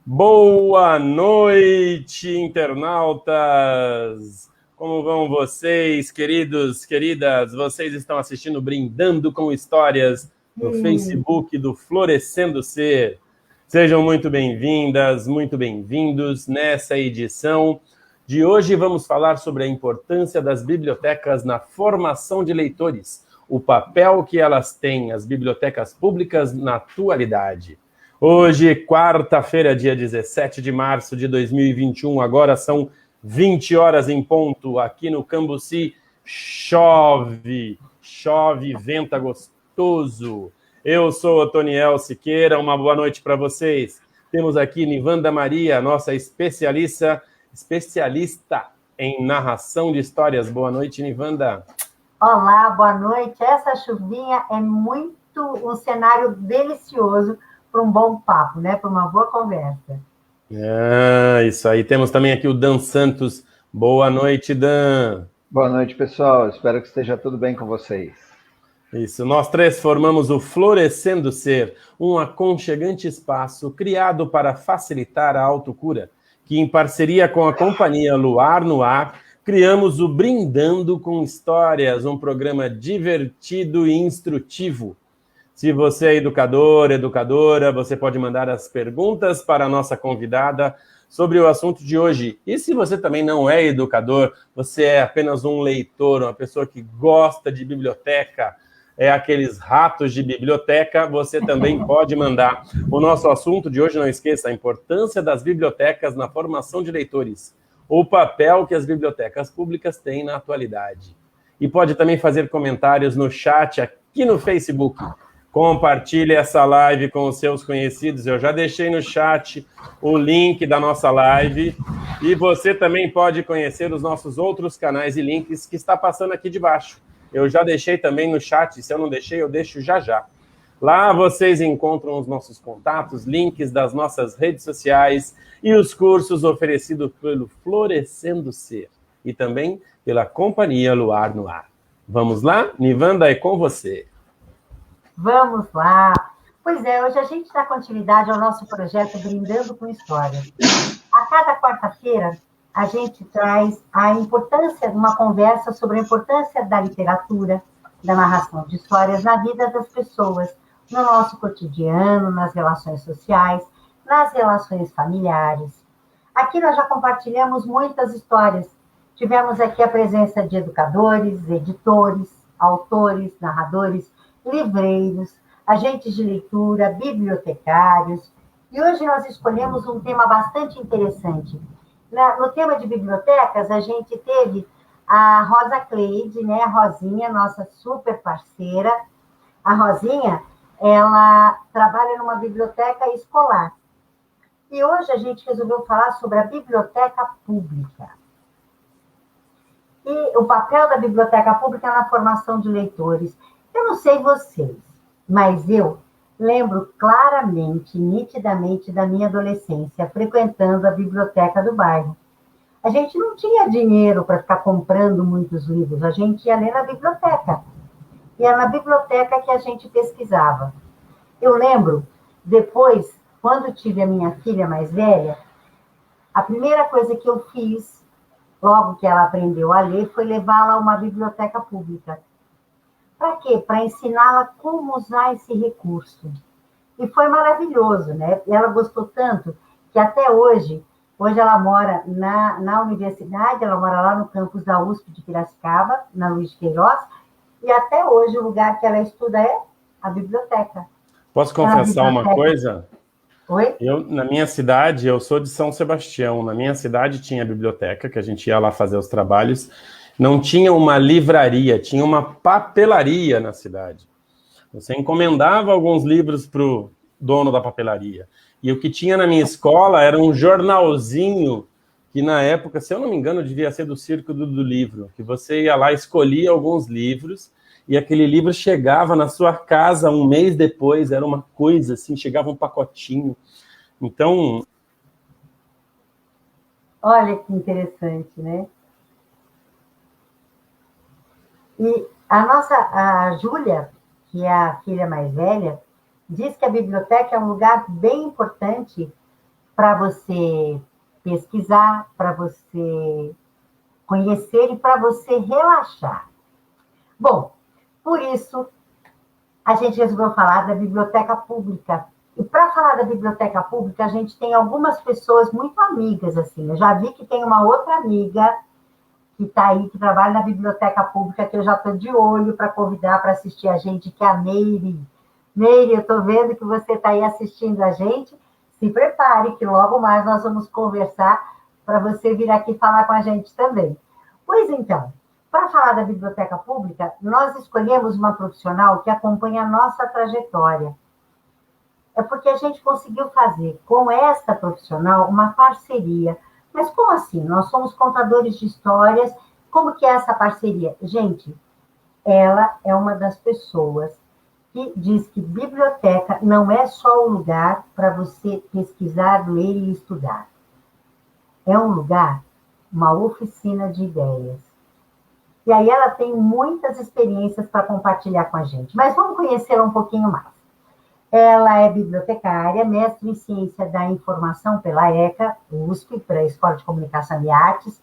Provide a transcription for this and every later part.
Boa noite, internautas! Como vão vocês, queridos, queridas? Vocês estão assistindo Brindando com Histórias no Facebook do Florescendo Ser. Sejam muito bem-vindas, muito bem-vindos nessa edição de hoje. Vamos falar sobre a importância das bibliotecas na formação de leitores, o papel que elas têm, as bibliotecas públicas, na atualidade. Hoje, quarta-feira, dia 17 de março de 2021, agora são 20 horas em ponto, aqui no Cambuci, chove, venta gostoso. Eu sou o Toniel Siqueira, uma boa noite para vocês. Temos aqui Nivanda Maria, nossa especialista em narração de histórias. Boa noite, Nivanda. Olá, boa noite. Essa chuvinha é um cenário delicioso para um bom papo, né? Para uma boa conversa. Isso aí. Temos também aqui o Dan Santos. Boa noite, Dan. Boa noite, pessoal. Espero que esteja tudo bem com vocês. Isso, nós três formamos o Florescendo Ser, um aconchegante espaço criado para facilitar a autocura, que em parceria com a companhia Luar no Ar, criamos o Brindando com Histórias, um programa divertido e instrutivo. Se você é educador, educadora, você pode mandar as perguntas para a nossa convidada sobre o assunto de hoje. E se você também não é educador, você é apenas um leitor, uma pessoa que gosta de biblioteca, é aqueles ratos de biblioteca, você também pode mandar. O nosso assunto de hoje, não esqueça, a importância das bibliotecas na formação de leitores, o papel que as bibliotecas públicas têm na atualidade. E pode também fazer comentários no chat aqui no Facebook. Compartilhe essa live com os seus conhecidos. Eu já deixei no chat o link da nossa live. E você também pode conhecer os nossos outros canais e links que está passando aqui de baixo. Eu já deixei também no chat. Se eu não deixei, eu deixo já já. Lá vocês encontram os nossos contatos, links das nossas redes sociais e os cursos oferecidos pelo Florescendo Ser e também pela Companhia Luar no Ar. Vamos lá? Nivanda, é com você. Vamos lá. Pois é, hoje a gente dá continuidade ao nosso projeto Brindando com História. A cada quarta-feira, a gente traz a importância de uma conversa sobre a importância da literatura, da narração de histórias na vida das pessoas, no nosso cotidiano, nas relações sociais, nas relações familiares. Aqui nós já compartilhamos muitas histórias. Tivemos aqui a presença de educadores, editores, autores, narradores, livreiros, agentes de leitura, bibliotecários. E hoje nós escolhemos um tema bastante interessante. No tema de bibliotecas, a gente teve a Rosa Cleide, né? A Rosinha, nossa super parceira. A Rosinha, ela trabalha numa biblioteca escolar. E hoje a gente resolveu falar sobre a biblioteca pública. E o papel da biblioteca pública na formação de leitores. Eu não sei vocês, mas eu lembro claramente, nitidamente, da minha adolescência, frequentando a biblioteca do bairro. A gente não tinha dinheiro para ficar comprando muitos livros, a gente ia ler na biblioteca. E era na biblioteca que a gente pesquisava. Eu lembro, depois, quando tive a minha filha mais velha, a primeira coisa que eu fiz, logo que ela aprendeu a ler, foi levá-la a uma biblioteca pública. Para quê? Para ensiná-la como usar esse recurso. E foi maravilhoso, né? E ela gostou tanto que até hoje ela mora na universidade, ela mora lá no campus da USP de Piracicaba, na Luiz de Queiroz, e até hoje o lugar que ela estuda é a biblioteca. Posso confessar uma coisa? Oi? Na minha cidade, eu sou de São Sebastião, na minha cidade tinha biblioteca, que a gente ia lá fazer os trabalhos. Não tinha uma livraria, tinha uma papelaria na cidade. Você encomendava alguns livros para o dono da papelaria. E o que tinha na minha escola era um jornalzinho que, na época, se eu não me engano, devia ser do Círculo do Livro, que você ia lá, escolhia alguns livros, e aquele livro chegava na sua casa um mês depois, era uma coisa assim, chegava um pacotinho. Então... Olha que interessante, né? E a Júlia, que é a filha mais velha, diz que a biblioteca é um lugar bem importante para você pesquisar, para você conhecer e para você relaxar. Bom, por isso, a gente resolveu falar da biblioteca pública. E para falar da biblioteca pública, a gente tem algumas pessoas muito amigas, assim. Eu já vi que tem uma outra amiga que está aí, que trabalha na biblioteca pública, que eu já estou de olho para convidar para assistir a gente, que é a Meire. Meire, eu estou vendo que você está aí assistindo a gente. Se prepare, que logo mais nós vamos conversar para você vir aqui falar com a gente também. Pois então, para falar da biblioteca pública, nós escolhemos uma profissional que acompanha a nossa trajetória. É porque a gente conseguiu fazer com esta profissional uma parceria. Mas como assim? Nós somos contadores de histórias. Como que é essa parceria? Gente, ela é uma das pessoas que diz que biblioteca não é só um lugar para você pesquisar, ler e estudar. É um lugar, uma oficina de ideias. E aí ela tem muitas experiências para compartilhar com a gente. Mas vamos conhecê-la um pouquinho mais. Ela é bibliotecária, mestre em Ciência da Informação pela ECA, USP, para a Escola de Comunicação e Artes,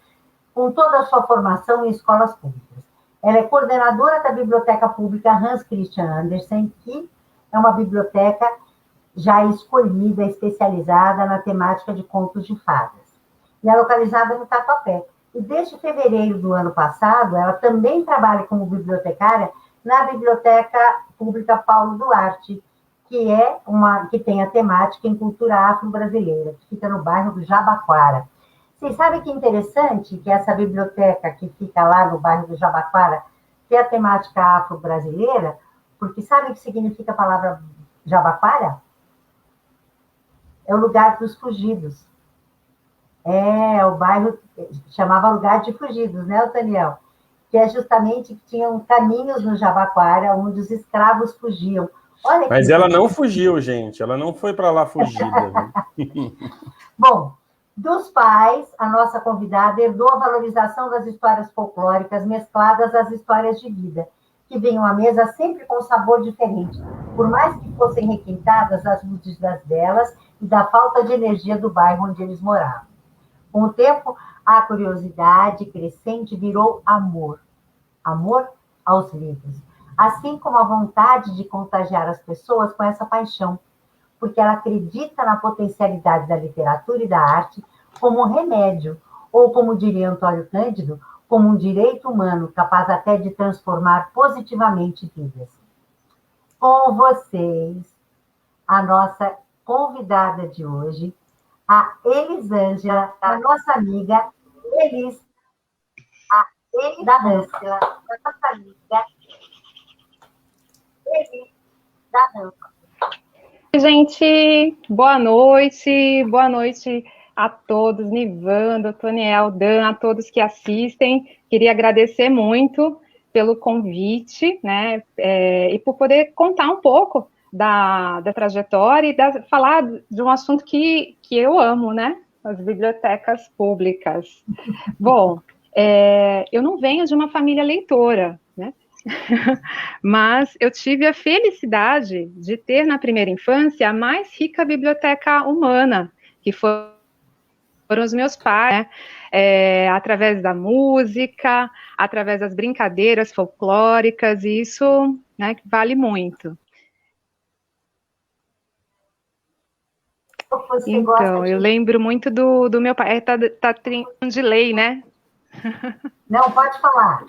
com toda a sua formação em escolas públicas. Ela é coordenadora da Biblioteca Pública Hans Christian Andersen, que é uma biblioteca já escolhida, especializada na temática de contos de fadas. E é localizada no Tatuapé. E desde fevereiro do ano passado, ela também trabalha como bibliotecária na Biblioteca Pública Paulo Duarte, que tem a temática em cultura afro-brasileira, que fica no bairro do Jabaquara. Vocês sabem que interessante que essa biblioteca que fica lá no bairro do Jabaquara tem a temática afro-brasileira, porque sabe o que significa a palavra Jabaquara? É o lugar dos fugidos. O bairro chamava lugar de fugidos, né, Daniel? Que é justamente que tinham caminhos no Jabaquara onde os escravos fugiam. Mas ela não fugiu, gente. Ela não foi para lá fugida. Bom, dos pais, a nossa convidada herdou a valorização das histórias folclóricas mescladas às histórias de vida, que vinham à mesa sempre com um sabor diferente, por mais que fossem requintadas as luzes delas e da falta de energia do bairro onde eles moravam. Com o tempo, a curiosidade crescente virou amor. Amor aos livros. Assim como a vontade de contagiar as pessoas com essa paixão, porque ela acredita na potencialidade da literatura e da arte como um remédio, ou como diria Antônio Cândido, como um direito humano capaz até de transformar positivamente vidas. Com vocês, a nossa convidada de hoje, a Elisângela, a nossa amiga Elis, a Elisângela, a nossa amiga Elis da Rampa. Gente, boa noite a todos, Nivando, Toniel, Dan, a todos que assistem. Queria agradecer muito pelo convite, né, e por poder contar um pouco da trajetória e falar de um assunto que eu amo, né, as bibliotecas públicas. Bom, eu não venho de uma família leitora, né, mas eu tive a felicidade de ter na primeira infância a mais rica biblioteca humana, que foram os meus pais, né? Através da música, através das brincadeiras folclóricas, e isso, né, vale muito. Então, eu lembro muito do meu pai. Tá um delay, né? Não, pode falar.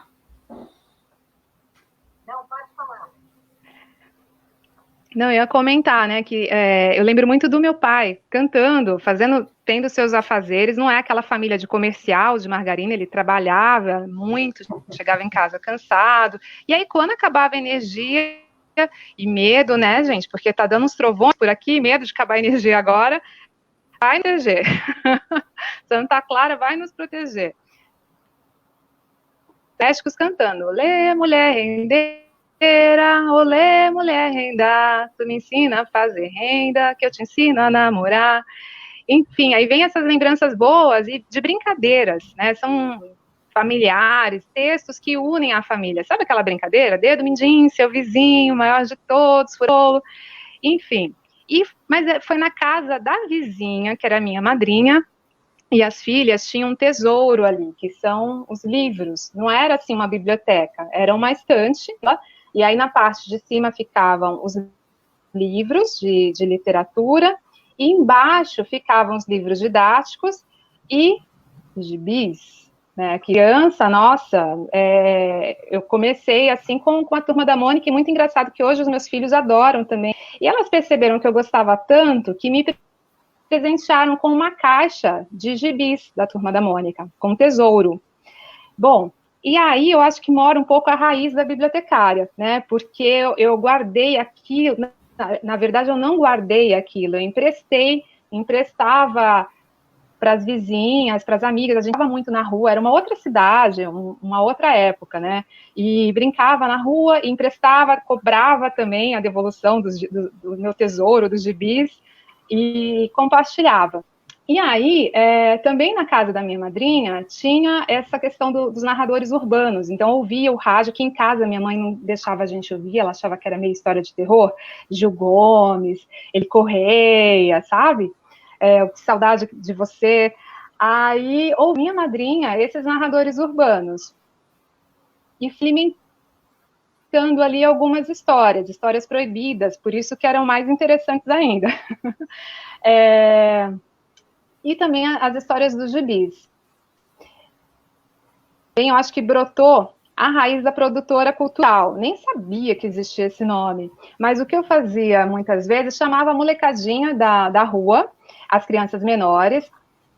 Não, eu ia comentar, né, que eu lembro muito do meu pai cantando, tendo seus afazeres. Não é aquela família de comercial, de margarina, ele trabalhava muito, chegava em casa cansado, e aí quando acabava a energia, e medo, né, gente, porque tá dando uns trovões por aqui, medo de acabar a energia agora, vai proteger. Santa Clara vai nos proteger. Médicos cantando, olê, mulher, render. Olê, mulher, renda, tu me ensina a fazer renda, que eu te ensino a namorar. Enfim, aí vem essas lembranças boas e de brincadeiras, né? São familiares, textos que unem a família. Sabe aquela brincadeira? Dedo mindinho, seu vizinho, maior de todos, furolo. Enfim, Mas foi na casa da vizinha, que era minha madrinha, e as filhas tinham um tesouro ali, que são os livros. Não era assim uma biblioteca, era uma estante, e aí na parte de cima ficavam os livros de literatura, e embaixo ficavam os livros didáticos e gibis, né? Criança, nossa, eu comecei assim com a Turma da Mônica, e muito engraçado que hoje os meus filhos adoram também. E elas perceberam que eu gostava tanto que me presentearam com uma caixa de gibis da Turma da Mônica, com tesouro. Bom, e aí eu acho que mora um pouco a raiz da bibliotecária, né? Porque eu guardei aquilo, na verdade eu não guardei aquilo, eu emprestava para as vizinhas, para as amigas, a gente estava muito na rua, era uma outra cidade, uma outra época, né? E brincava na rua, emprestava, cobrava também a devolução do meu tesouro, dos gibis, e compartilhava. E aí, também na casa da minha madrinha, tinha essa questão dos narradores urbanos. Então, eu ouvia o rádio, que em casa minha mãe não deixava a gente ouvir, ela achava que era meio história de terror. Gil Gomes, Eli Correia, sabe? Que saudade de você. Aí, ouvi minha madrinha, esses narradores urbanos. E fui inventando ali algumas histórias proibidas, por isso que eram mais interessantes ainda. E também as histórias dos gibis. Bem, eu acho que brotou a raiz da produtora cultural. Nem sabia que existia esse nome. Mas o que eu fazia muitas vezes, chamava a molecadinha da rua, as crianças menores,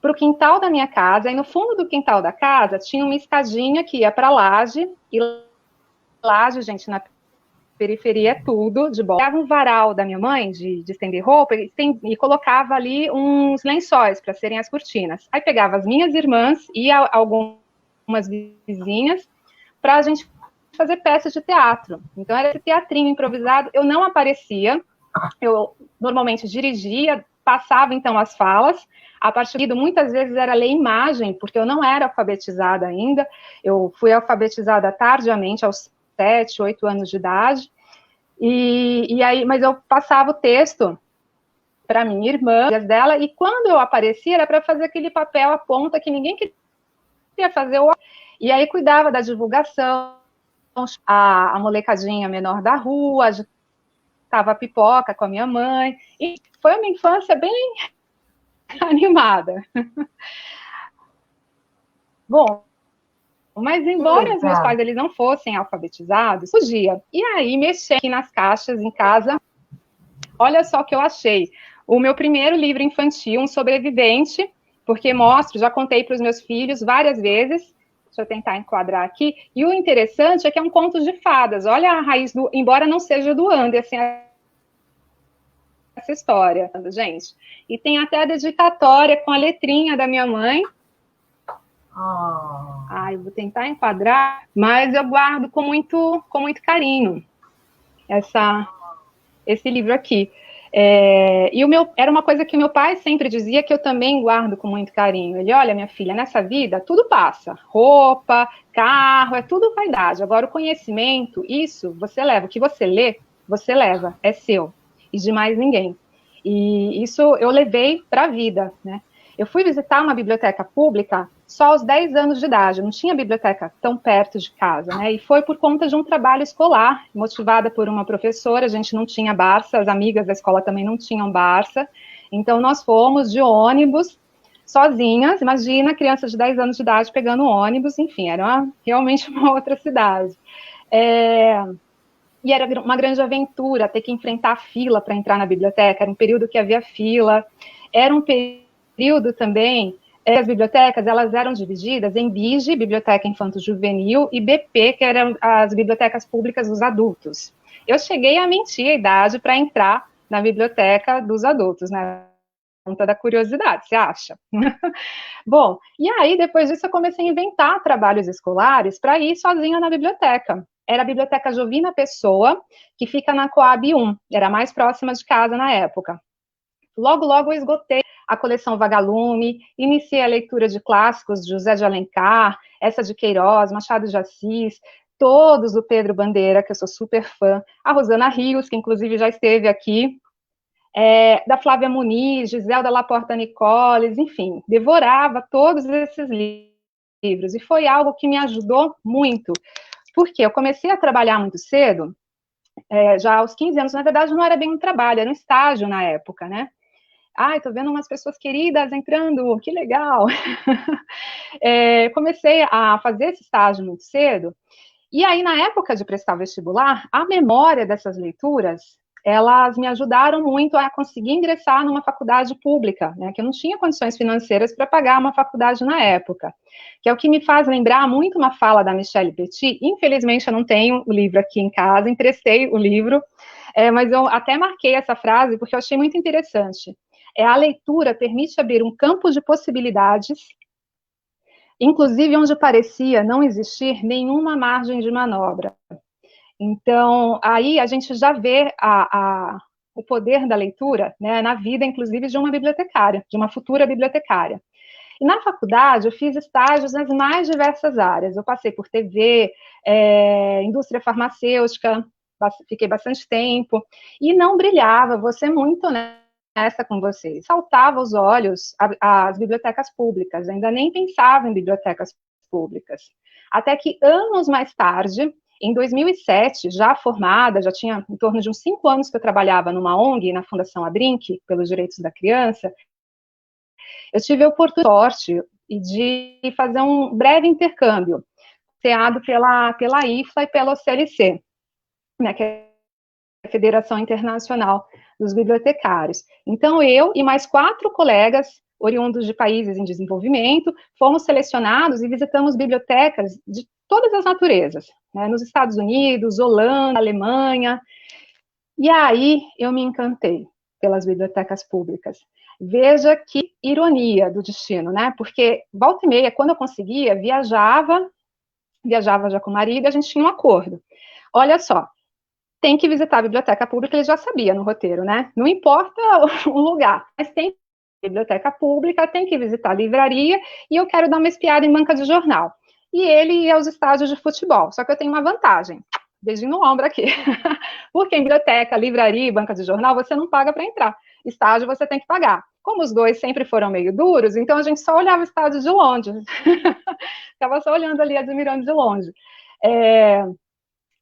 para o quintal da minha casa. E no fundo do quintal da casa tinha uma escadinha que ia para a laje. E laje, gente, na periferia é tudo de bola. Pegava um varal da minha mãe de estender roupa e colocava ali uns lençóis para serem as cortinas. Aí pegava as minhas irmãs e algumas vizinhas para a gente fazer peças de teatro. Então era esse teatrinho improvisado. Eu não aparecia, eu normalmente dirigia, passava então as falas. A partir do muitas vezes era ler imagem, porque eu não era alfabetizada ainda. Eu fui alfabetizada tardiamente, aos 7, 8 anos de idade, e aí, mas eu passava o texto para minha irmã dela, e quando eu aparecia era para fazer aquele papel à ponta que ninguém queria fazer, e aí cuidava da divulgação, a molecadinha menor da rua, estava pipoca com a minha mãe, e foi uma infância bem animada. Bom, mas embora os meus pais eles não fossem alfabetizados, podia. E aí, mexer aqui nas caixas em casa, olha só o que eu achei. O meu primeiro livro infantil, Um Sobrevivente, porque mostro, já contei para os meus filhos várias vezes, deixa eu tentar enquadrar aqui, e o interessante é que é um conto de fadas. Olha a raiz embora não seja do Anderson, essa história, gente. E tem até a dedicatória com a letrinha da minha mãe. Eu vou tentar enquadrar, mas eu guardo com muito carinho esse livro aqui. E era uma coisa que meu pai sempre dizia, que eu também guardo com muito carinho. Ele, olha, minha filha, nessa vida tudo passa. Roupa, carro, é tudo vaidade. Agora, o conhecimento, isso você leva. O que você lê, você leva. É seu. E de mais ninguém. E isso eu levei para a vida, né? Eu fui visitar uma biblioteca pública só aos 10 anos de idade, não tinha biblioteca tão perto de casa, né? E foi por conta de um trabalho escolar, motivada por uma professora, a gente não tinha Barça, as amigas da escola também não tinham Barça, então nós fomos de ônibus, sozinhas, imagina, crianças de 10 anos de idade pegando ônibus, enfim, era realmente uma outra cidade. E era uma grande aventura, ter que enfrentar a fila para entrar na biblioteca, era um período que havia fila, era um período também. As bibliotecas, elas eram divididas em BIGE, Biblioteca Infanto-Juvenil, e BP, que eram as bibliotecas públicas dos adultos. Eu cheguei a mentir a idade para entrar na biblioteca dos adultos, né? Conta da curiosidade, você acha? Bom, e aí, depois disso, eu comecei a inventar trabalhos escolares para ir sozinha na biblioteca. Era a Biblioteca Jovina Pessoa, que fica na Coab 1, era a mais próxima de casa na época. Logo, logo eu esgotei a coleção Vagalume, iniciei a leitura de clássicos de José de Alencar, essa de Queiroz, Machado de Assis, todos do Pedro Bandeira, que eu sou super fã, a Rosana Rios, que inclusive já esteve aqui, da Flávia Muniz, Giselda Laporta Nicoles, enfim, devorava todos esses livros, e foi algo que me ajudou muito, porque eu comecei a trabalhar muito cedo, já aos 15 anos, na verdade não era bem um trabalho, era um estágio na época, né? Ai, tô vendo umas pessoas queridas entrando, que legal! Comecei a fazer esse estágio muito cedo, e aí na época de prestar vestibular, a memória dessas leituras, elas me ajudaram muito a conseguir ingressar numa faculdade pública, né, que eu não tinha condições financeiras para pagar uma faculdade na época, que é o que me faz lembrar muito uma fala da Michelle Petit. Infelizmente eu não tenho o livro aqui em casa, emprestei o livro, mas eu até marquei essa frase porque eu achei muito interessante. A leitura permite abrir um campo de possibilidades, inclusive onde parecia não existir nenhuma margem de manobra. Então, aí a gente já vê o poder da leitura, né, na vida, inclusive, de uma bibliotecária, de uma futura bibliotecária. E na faculdade, eu fiz estágios nas mais diversas áreas. Eu passei por TV, indústria farmacêutica, fiquei bastante tempo, e não brilhava, vou ser muito honesta com vocês, saltava aos olhos as bibliotecas públicas, ainda nem pensava em bibliotecas públicas. Até que, anos mais tarde, em 2007, já formada, já tinha em torno de uns 5 anos que eu trabalhava numa ONG, na Fundação Abrinq, pelos direitos da criança, eu tive a oportunidade de fazer um breve intercâmbio, criado pela IFLA e pela OCLC, né, que é a Federação Internacional dos Bibliotecários. Então, eu e mais 4 colegas, oriundos de países em desenvolvimento, fomos selecionados e visitamos bibliotecas de todas as naturezas, né, nos Estados Unidos, Holanda, Alemanha, e aí eu me encantei pelas bibliotecas públicas. Veja que ironia do destino, né, porque volta e meia, quando eu conseguia, viajava já com o marido, e a gente tinha um acordo. Olha só, tem que visitar a biblioteca pública, ele já sabia no roteiro, né, não importa o lugar, mas tem biblioteca pública, tem que visitar a livraria, e eu quero dar uma espiada em banca de jornal. E ele ia aos estádios de futebol, só que eu tenho uma vantagem, beijinho no ombro aqui, porque em biblioteca, livraria e banca de jornal, você não paga para entrar, estádio você tem que pagar. Como os dois sempre foram meio duros, então a gente só olhava o estádio de longe, ficava só olhando ali, admirando de longe.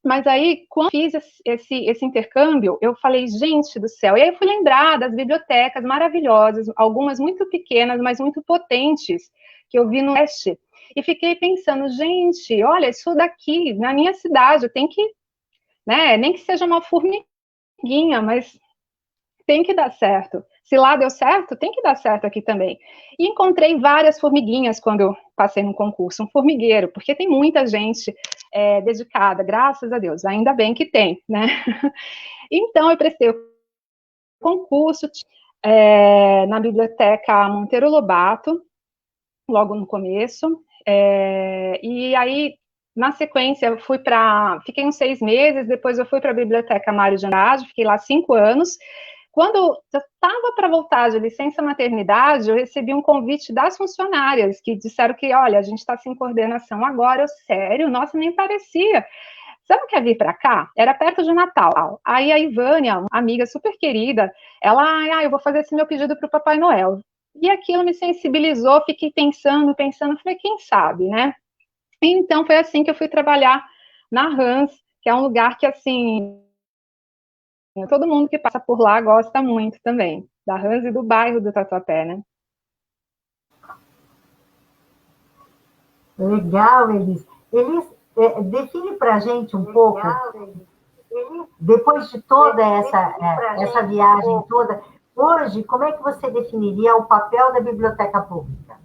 Mas aí, quando fiz esse intercâmbio, eu falei, gente do céu, e aí eu fui lembrar das bibliotecas maravilhosas, algumas muito pequenas, mas muito potentes, que eu vi no Oeste, e fiquei pensando, gente, olha, isso daqui, na minha cidade, tem que, né, nem que seja uma formiguinha, mas tem que dar certo. Se lá deu certo, tem que dar certo aqui também. E encontrei várias formiguinhas quando eu passei no concurso, um formigueiro, porque tem muita gente dedicada, graças a Deus, ainda bem que tem, né? Então, eu prestei o concurso na Biblioteca Monteiro Lobato, logo no começo, e aí, na sequência, eu fiquei uns 6 meses, depois eu fui para a Biblioteca Mário de Andrade, fiquei lá 5 anos. Quando eu estava para voltar de licença maternidade, eu recebi um convite das funcionárias, que disseram que, olha, a gente está sem coordenação agora. Eu, sério? Nossa, nem parecia. Você não quer vir para cá? Era perto de Natal. Aí a Ivânia, uma amiga super querida, ela, eu vou fazer esse meu pedido para o Papai Noel. E aquilo me sensibilizou, fiquei pensando, falei, quem sabe, né? Então, foi assim que eu fui trabalhar na Hans, que é um lugar que, assim, todo mundo que passa por lá gosta muito também, da Hans e do bairro do Tatuapé, né? Legal, Elis. Elis, define para a gente um pouco, depois de toda essa viagem toda, hoje, como é que você definiria o papel da biblioteca pública?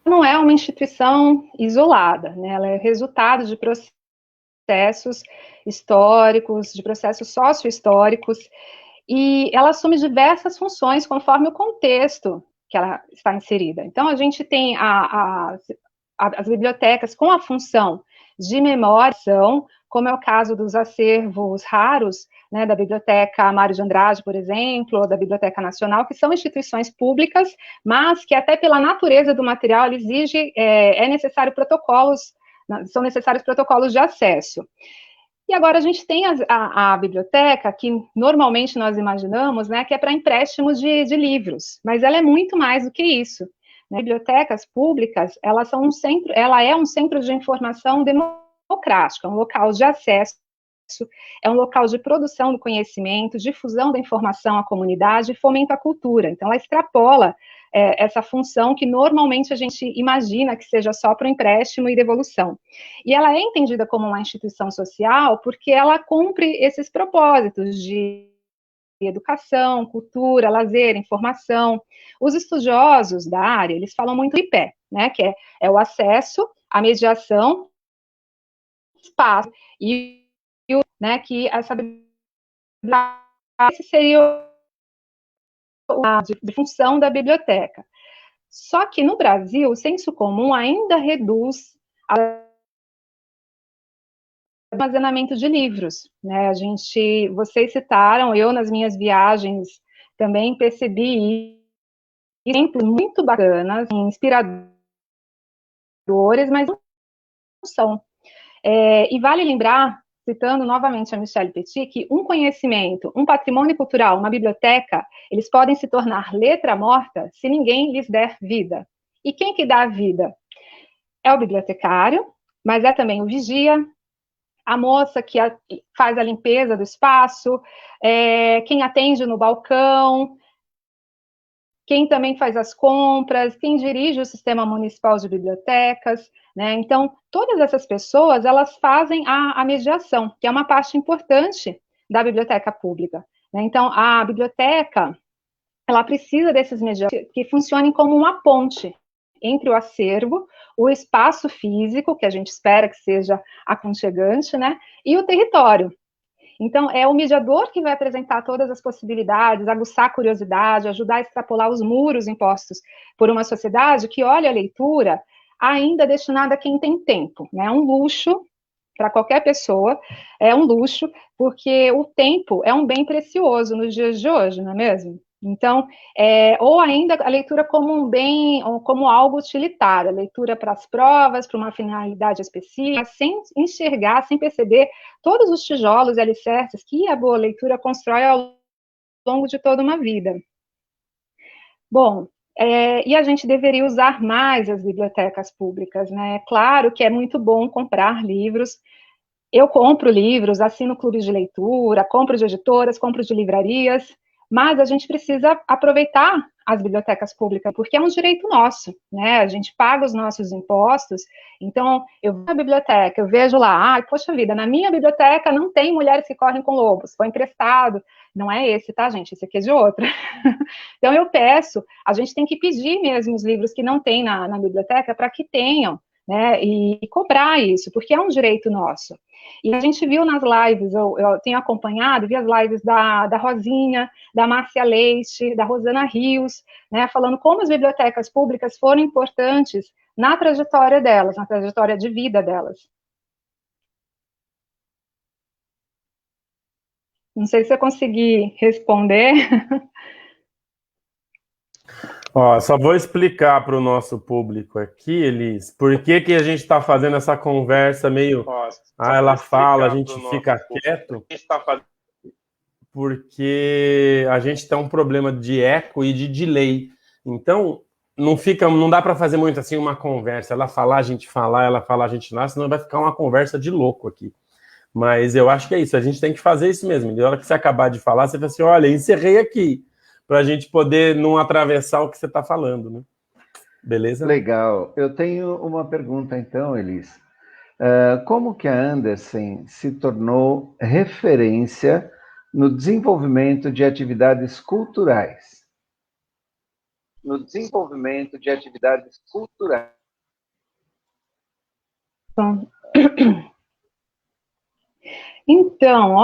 Não é uma instituição isolada, né? Ela é resultado de processos históricos, de processos sociohistóricos, e ela assume diversas funções conforme o contexto que ela está inserida. Então, a gente tem as bibliotecas com a função de memória, como é o caso dos acervos raros, né, da Biblioteca Mário de Andrade, por exemplo, ou da Biblioteca Nacional, que são instituições públicas, mas que até pela natureza do material exige, é necessário protocolos são necessários protocolos de acesso. E agora a gente tem a biblioteca, que normalmente nós imaginamos, né, que é para empréstimos de livros, mas ela é muito mais do que isso. Né? Bibliotecas públicas, ela é um centro de informação democrática, um local de acesso, é um local de produção do conhecimento, difusão da informação à comunidade e fomento à cultura. Então, ela extrapola essa função que normalmente a gente imagina que seja só para o empréstimo e devolução. E ela é entendida como uma instituição social porque ela cumpre esses propósitos de educação, cultura, lazer, informação. Os estudiosos da área, eles falam muito em pé, né, que é o acesso, a mediação, espaço, e né, que essa esse seria de função da biblioteca. Só que no Brasil, o senso comum ainda reduz o armazenamento de livros, né? Vocês citaram, eu nas minhas viagens também percebi exemplos muito bacanas, inspiradores, mas não são. E vale lembrar, citando novamente a Michelle Petit, que um conhecimento, um patrimônio cultural, uma biblioteca, eles podem se tornar letra morta se ninguém lhes der vida. E quem que dá a vida? É o bibliotecário, mas é também o vigia, a moça que faz a limpeza do espaço, quem atende no balcão, quem também faz as compras, quem dirige o sistema municipal de bibliotecas, né? Então, todas essas pessoas, elas fazem a mediação, que é uma parte importante da biblioteca pública, né? Então, a biblioteca, ela precisa desses mediadores que funcionem como uma ponte entre o acervo, o espaço físico, que a gente espera que seja aconchegante, né? E o território. Então, é o mediador que vai apresentar todas as possibilidades, aguçar a curiosidade, ajudar a extrapolar os muros impostos por uma sociedade que olha a leitura ainda destinada a quem tem tempo, né? É um luxo para qualquer pessoa, é um luxo, porque o tempo é um bem precioso nos dias de hoje, não é mesmo? Então, ou ainda a leitura como um bem, ou como algo utilitário, a leitura para as provas, para uma finalidade específica, sem enxergar, sem perceber todos os tijolos e alicerces que a boa leitura constrói ao longo de toda uma vida. Bom, e a gente deveria usar mais as bibliotecas públicas, né? É claro que é muito bom comprar livros. Eu compro livros, assino clubes de leitura, compro de editoras, compro de livrarias, mas a gente precisa aproveitar as bibliotecas públicas, porque é um direito nosso, né? A gente paga os nossos impostos, então eu vou na biblioteca, eu vejo lá, poxa vida, na minha biblioteca não tem mulheres que correm com lobos, foi emprestado. Não é esse, tá, gente? Esse aqui é de outra. Então eu peço, a gente tem que pedir mesmo os livros que não tem na biblioteca para que tenham, né? E cobrar isso, porque é um direito nosso. E a gente viu nas lives, eu tenho acompanhado, vi as lives da Rosinha, da Márcia Leite, da Rosana Rios, né, falando como as bibliotecas públicas foram importantes na trajetória delas, na trajetória de vida delas. Não sei se eu consegui responder. Ó, só vou explicar para o nosso público aqui, Elis, por que a gente está fazendo essa conversa meio... ela fala, a gente fica quieto, porque a gente tem um problema de eco e de delay. Então, não dá para fazer muito assim uma conversa. Ela falar, a gente falar, ela falar, a gente lá, senão vai ficar uma conversa de louco aqui. Mas eu acho que é isso, a gente tem que fazer isso mesmo. Na hora que você acabar de falar, você fala assim, olha, encerrei aqui, para a gente poder não atravessar o que você está falando, né? Beleza? Legal. Eu tenho uma pergunta então, Elis. Como que a Andersen se tornou referência no desenvolvimento de atividades culturais? No desenvolvimento de atividades culturais. Então,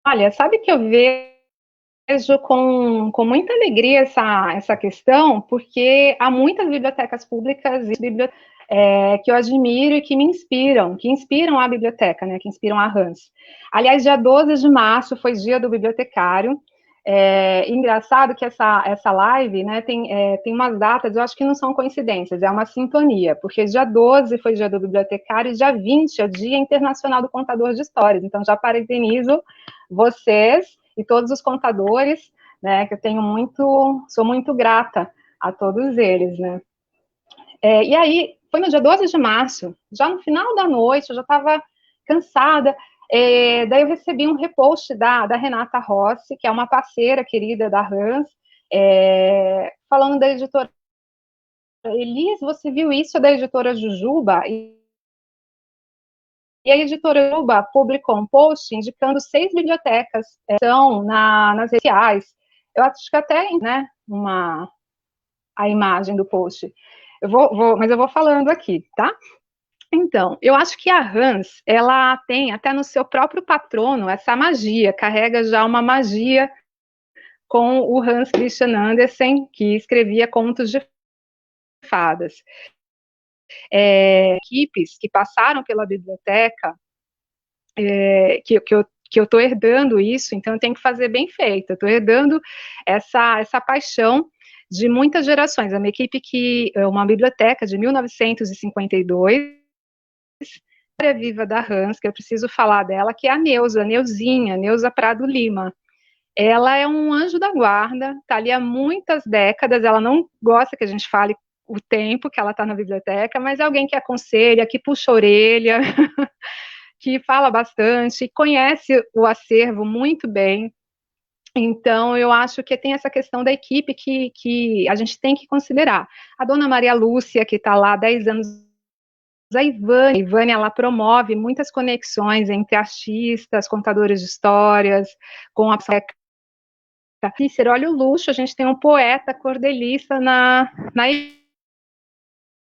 olha, sabe que eu vejo com muita alegria essa questão, porque há muitas bibliotecas públicas que eu admiro e que me inspiram, que inspiram a biblioteca, né, que inspiram a Hans. Aliás, dia 12 de março foi dia do bibliotecário, Engraçado que essa live, né, tem umas datas, eu acho que não são coincidências, é uma sintonia, porque dia 12 foi dia do bibliotecário e dia 20 é Dia Internacional do Contador de Histórias, então já parabenizo vocês e todos os contadores, né, que eu sou muito grata a todos eles, né. E aí, foi no dia 12 de março, já no final da noite, eu já estava cansada. Daí eu recebi um repost da Renata Rossi, que é uma parceira querida da Hans, falando da editora Elis, você viu isso da editora Jujuba? E a editora Jujuba publicou um post indicando 6 bibliotecas são nas redes sociais. Eu acho que até, né, a imagem do post. Mas eu vou falando aqui, tá? Então, eu acho que a Hans, ela tem até no seu próprio patrono essa magia, carrega já uma magia com o Hans Christian Andersen, que escrevia contos de fadas. Equipes que passaram pela biblioteca, que eu estou herdando isso, então eu tenho que fazer bem feito, eu estou herdando essa paixão de muitas gerações. A minha equipe que é uma biblioteca de 1952, viva da Hans, que eu preciso falar dela, que é a Neuza Prado Lima. Ela é um anjo da guarda, está ali há muitas décadas, ela não gosta que a gente fale o tempo que ela está na biblioteca, mas é alguém que aconselha, que puxa a orelha, que fala bastante, conhece o acervo muito bem. Então, eu acho que tem essa questão da equipe que a gente tem que considerar. A dona Maria Lúcia, que está lá há 10 anos, a Ivânia, ela promove muitas conexões entre artistas, contadores de histórias, com a Cícero, olha o luxo, a gente tem um poeta cordelista na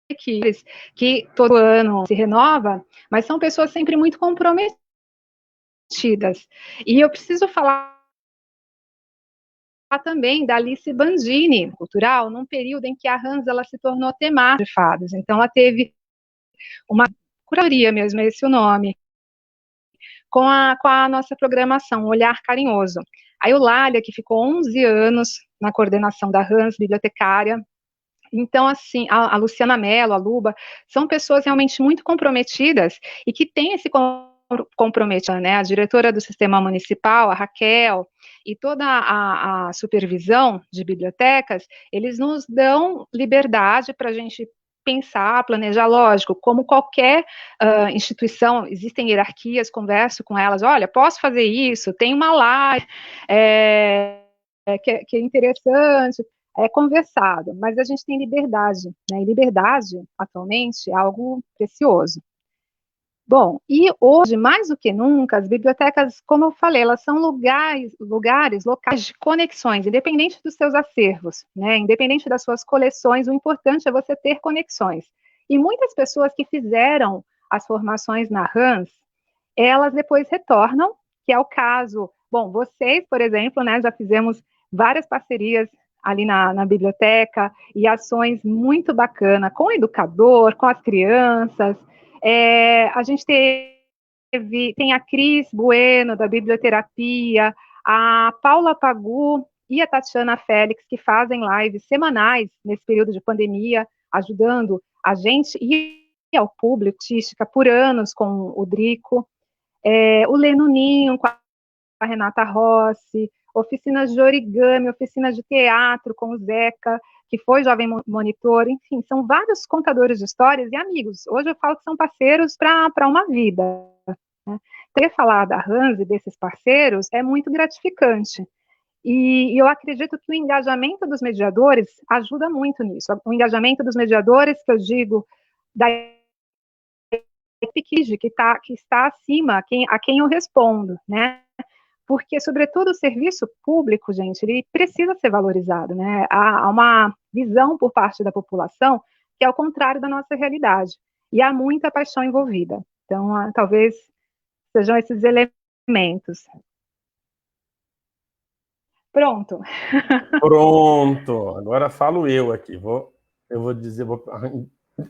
equipe, que todo ano se renova, mas são pessoas sempre muito comprometidas. E eu preciso falar também da Alice Bandini, cultural, num período em que a Hans ela se tornou temática de fadas. Então, ela teve uma curadoria mesmo, é esse o nome, com a nossa programação, Olhar Carinhoso. Aí o Lália, que ficou 11 anos na coordenação da Hans, bibliotecária. Então, assim, a Luciana Mello, a Luba, são pessoas realmente muito comprometidas e que têm esse comprometimento, né? A diretora do sistema municipal, a Raquel, e toda a supervisão de bibliotecas, eles nos dão liberdade para a gente pensar, planejar, lógico, como qualquer instituição, existem hierarquias, converso com elas, olha, posso fazer isso, tem uma live que é interessante, é conversado, mas a gente tem liberdade, né, e liberdade, atualmente, é algo precioso. Bom, e hoje, mais do que nunca, as bibliotecas, como eu falei, elas são locais de conexões, independente dos seus acervos, né? Independente das suas coleções, o importante é você ter conexões. E muitas pessoas que fizeram as formações na Hans, elas depois retornam, que é o caso, bom, vocês, por exemplo, né, já fizemos várias parcerias ali na biblioteca, e ações muito bacanas, com o educador, com as crianças. A gente tem a Cris Bueno, da Biblioterapia, a Paula Pagu e a Tatiana Félix, que fazem lives semanais nesse período de pandemia, ajudando a gente e ao público, artística, por anos com o Drico, o Leno Ninho, com a Renata Rossi, oficinas de origami, oficinas de teatro com o Zeca, que foi jovem monitor, enfim, são vários contadores de histórias e amigos. Hoje eu falo que são parceiros para uma vida. Né? Ter falado da Hans e desses parceiros é muito gratificante. E eu acredito que o engajamento dos mediadores ajuda muito nisso. O engajamento dos mediadores, que eu digo, da equipe que está acima, a quem eu respondo, né? Porque, sobretudo, o serviço público, gente, ele precisa ser valorizado, né? Há uma visão por parte da população que é ao contrário da nossa realidade. E há muita paixão envolvida. Então, talvez sejam esses elementos. Pronto. Pronto. Agora falo eu aqui.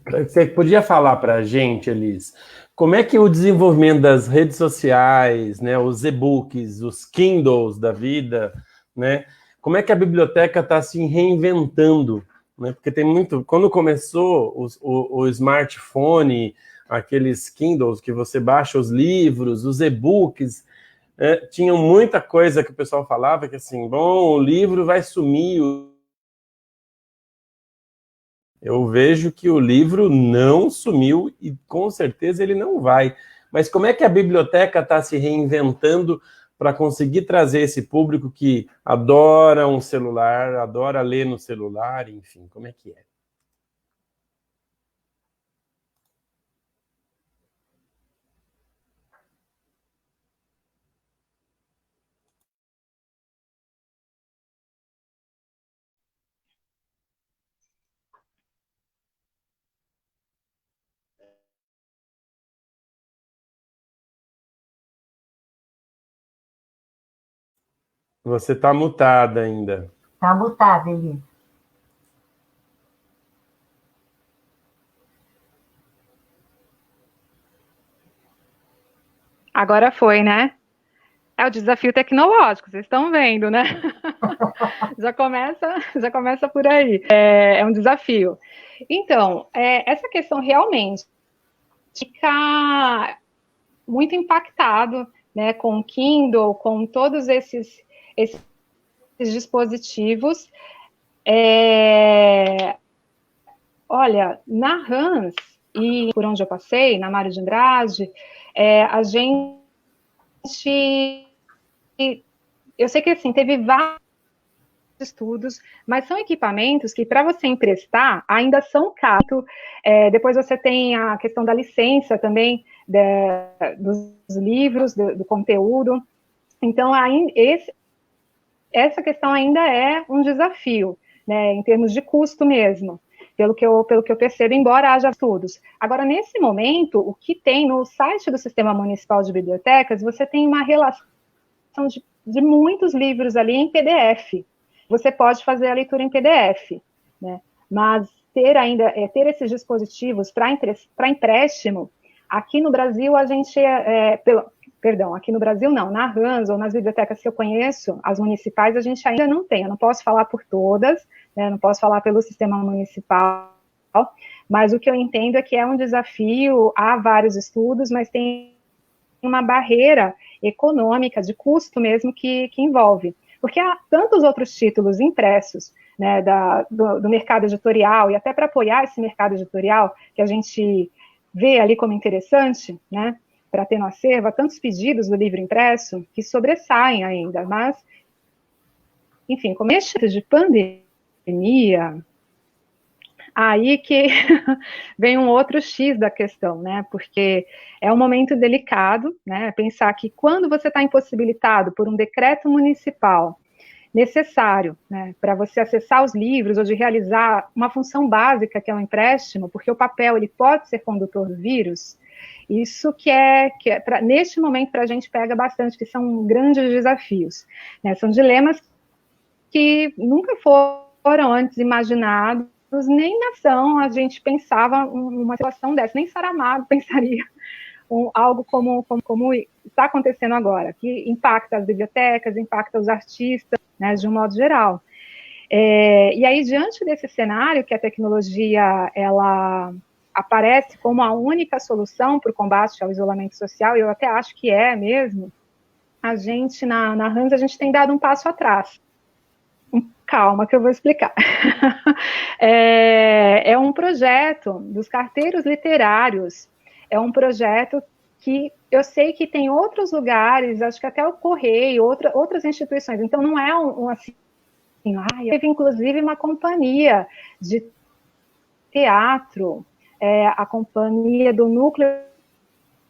Você podia falar para a gente, Elis, como é que o desenvolvimento das redes sociais, né, os e-books, os Kindles da vida, né? Como é que a biblioteca está se reinventando, né? Porque tem muito... Quando começou o smartphone, aqueles Kindles que você baixa os livros, os e-books, tinham muita coisa que o pessoal falava que assim, bom, o livro vai sumir. Eu vejo que o livro não sumiu e com certeza ele não vai. Mas como é que a biblioteca está se reinventando para conseguir trazer esse público que adora um celular, adora ler no celular, enfim, como é que é? Você está mutada ainda. Está mutada, Eli. Agora foi, né? É o desafio tecnológico, vocês estão vendo, né? já começa por aí. É um desafio. Então, essa questão realmente fica muito impactado, né, com o Kindle, com todos esses dispositivos. Olha, na Hans e por onde eu passei, na Mário de Andrade, a gente... Eu sei que, assim, teve vários estudos, mas são equipamentos que, para você emprestar, ainda são caros. Depois você tem a questão da licença também, dos livros, do conteúdo. Então, essa questão ainda é um desafio, né, em termos de custo mesmo, pelo que eu percebo, embora haja estudos. Agora, nesse momento, o que tem no site do Sistema Municipal de Bibliotecas, você tem uma relação de muitos livros ali em PDF. Você pode fazer a leitura em PDF, né? Mas ter esses dispositivos para empréstimo, aqui no Brasil a gente, aqui no Brasil não, na Hans ou nas bibliotecas que eu conheço, as municipais, a gente ainda não tem. Eu não posso falar por todas, né? Não posso falar pelo sistema municipal, mas o que eu entendo é que é um desafio, há vários estudos, mas tem uma barreira econômica, de custo mesmo, que envolve. Porque há tantos outros títulos impressos, né, do mercado editorial, e até para apoiar esse mercado editorial, que a gente vê ali como interessante, né, para ter no acervo, há tantos pedidos do livro impresso que sobressaem ainda, mas, enfim, como este de pandemia, aí que vem um outro X da questão, né, porque é um momento delicado, né, pensar que quando você está impossibilitado por um decreto municipal necessário, né, para você acessar os livros ou de realizar uma função básica que é o empréstimo, porque o papel ele pode ser condutor do vírus, isso que neste momento para a gente pega bastante, que são grandes desafios, né, são dilemas que nunca foram antes imaginados, nem na ação a gente pensava uma situação dessa, nem Saramago pensaria algo como está acontecendo agora, que impacta as bibliotecas, impacta os artistas, né, de um modo geral. E aí, diante desse cenário, que a tecnologia ela aparece como a única solução para o combate ao isolamento social, e eu até acho que é mesmo, a gente, na Hans, a gente tem dado um passo atrás. Calma, que eu vou explicar. É um projeto dos carteiros literários, é um projeto que eu sei que tem outros lugares, acho que até o Correio, outras instituições, então não é assim, teve inclusive uma companhia de teatro, a companhia do Núcleo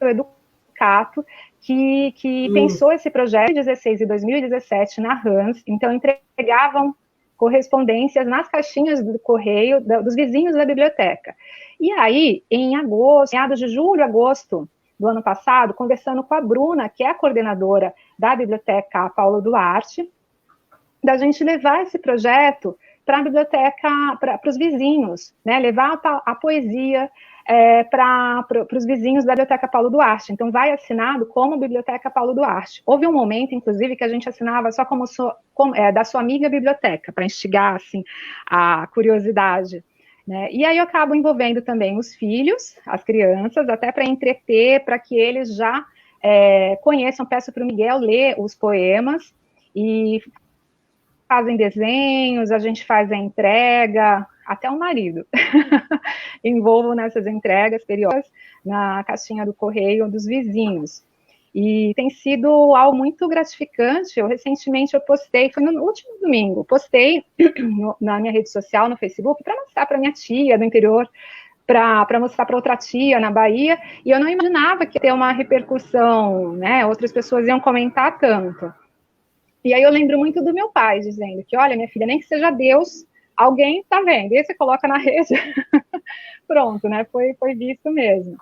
Educato, que pensou esse projeto em 2016 e 2017 na Hans, então entregavam correspondências nas caixinhas do correio dos vizinhos da biblioteca. E aí, em agosto, meados de julho, agosto do ano passado, conversando com a Bruna, que é a coordenadora da biblioteca Paulo Duarte, da gente levar esse projeto para a biblioteca, para os vizinhos, né? Levar a poesia, para os vizinhos da Biblioteca Paulo Duarte. Então, vai assinado como Biblioteca Paulo Duarte. Houve um momento, inclusive, que a gente assinava só como da sua amiga biblioteca, para instigar assim, a curiosidade. Né? E aí eu acabo envolvendo também os filhos, as crianças, até para entreter, para que eles já conheçam. Peço para o Miguel ler os poemas e fazem desenhos, a gente faz a entrega, até o marido envolvo nessas entregas periódicas na caixinha do correio dos vizinhos. E tem sido algo muito gratificante. Recentemente eu postei, foi no último domingo, postei na minha rede social, no Facebook, para mostrar para minha tia do interior, para mostrar para outra tia na Bahia, e eu não imaginava que ia ter uma repercussão, né? Outras pessoas iam comentar tanto. E aí eu lembro muito do meu pai, dizendo que, olha, minha filha, nem que seja Deus, alguém está vendo. E aí você coloca na rede, pronto, né? Foi visto mesmo.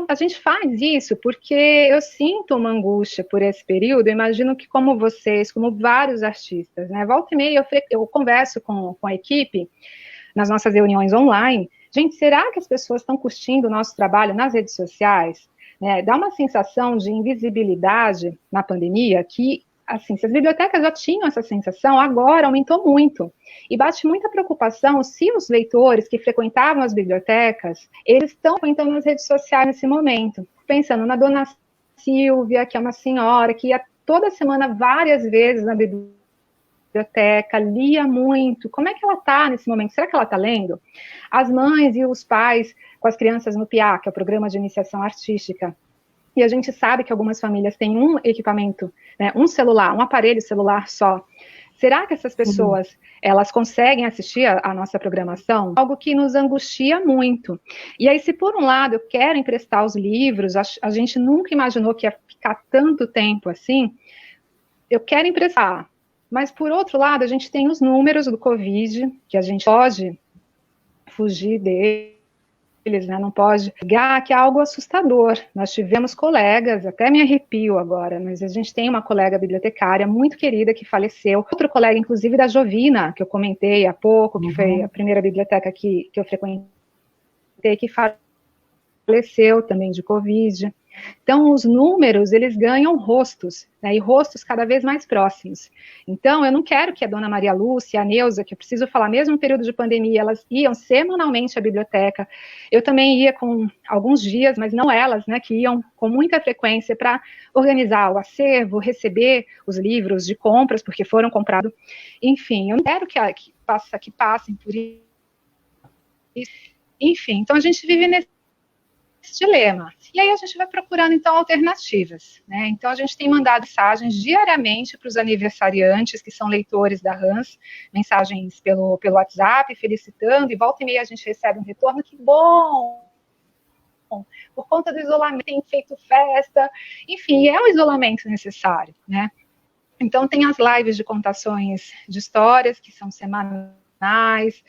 A gente faz isso porque eu sinto uma angústia por esse período. Eu imagino que, como vocês, como vários artistas, né? Volta e meia eu converso com a equipe nas nossas reuniões online. Gente, será que as pessoas estão curtindo o nosso trabalho nas redes sociais? Dá uma sensação de invisibilidade na pandemia que, assim, se as bibliotecas já tinham essa sensação, agora aumentou muito. E bate muita preocupação se os leitores que frequentavam as bibliotecas, eles estão frequentando as redes sociais nesse momento. Pensando na dona Silvia, que é uma senhora que ia toda semana, várias vezes na biblioteca, lia muito. Como é que ela está nesse momento? Será que ela está lendo? As mães e os pais com as crianças no PIA, que é o Programa de Iniciação Artística. E a gente sabe que algumas famílias têm um equipamento, né, um celular, um aparelho celular só. Será que essas pessoas, elas conseguem assistir a nossa programação? Algo que nos angustia muito. E aí, se por um lado eu quero emprestar os livros, a gente nunca imaginou que ia ficar tanto tempo assim, eu quero emprestar. Mas, por outro lado, a gente tem os números do Covid, que a gente pode fugir deles, né? Não pode negar, que é algo assustador. Nós tivemos colegas, até me arrepio agora, mas a gente tem uma colega bibliotecária muito querida que faleceu. Outro colega, inclusive, da Jovina, que eu comentei há pouco, que foi a primeira biblioteca que eu frequentei, que faleceu também de Covid. Então, os números, eles ganham rostos, né, e rostos cada vez mais próximos. Então, eu não quero que a dona Maria Lúcia, a Neuza, que eu preciso falar, mesmo no período de pandemia, elas iam semanalmente à biblioteca. Eu também ia com alguns dias, mas não elas, né, que iam com muita frequência para organizar o acervo, receber os livros de compras, porque foram comprados. Enfim, eu não quero que passem por isso. Enfim, então a gente vive nesse dilema. E aí a gente vai procurando, então, alternativas, né? Então, a gente tem mandado mensagens diariamente para os aniversariantes, que são leitores da Hans, mensagens pelo WhatsApp, felicitando, e volta e meia a gente recebe um retorno, que bom! Por conta do isolamento, tem feito festa, enfim, é o isolamento necessário, né? Então, tem as lives de contações de histórias, que são semanais,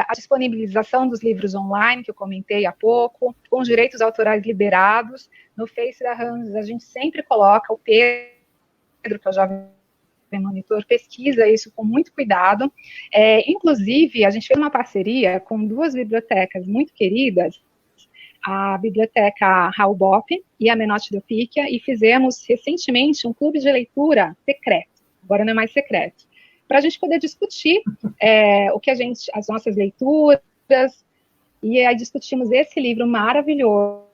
a disponibilização dos livros online, que eu comentei há pouco, com os direitos autorais liberados. No Face da Hans, a gente sempre coloca o Pedro, que é o Jovem Monitor, pesquisa isso com muito cuidado. Inclusive, a gente fez uma parceria com duas bibliotecas muito queridas, a Biblioteca Raul Bopp e a Menotti do Picchia, e fizemos recentemente um clube de leitura secreto, agora não é mais secreto, para a gente poder discutir as nossas leituras, e aí discutimos esse livro maravilhoso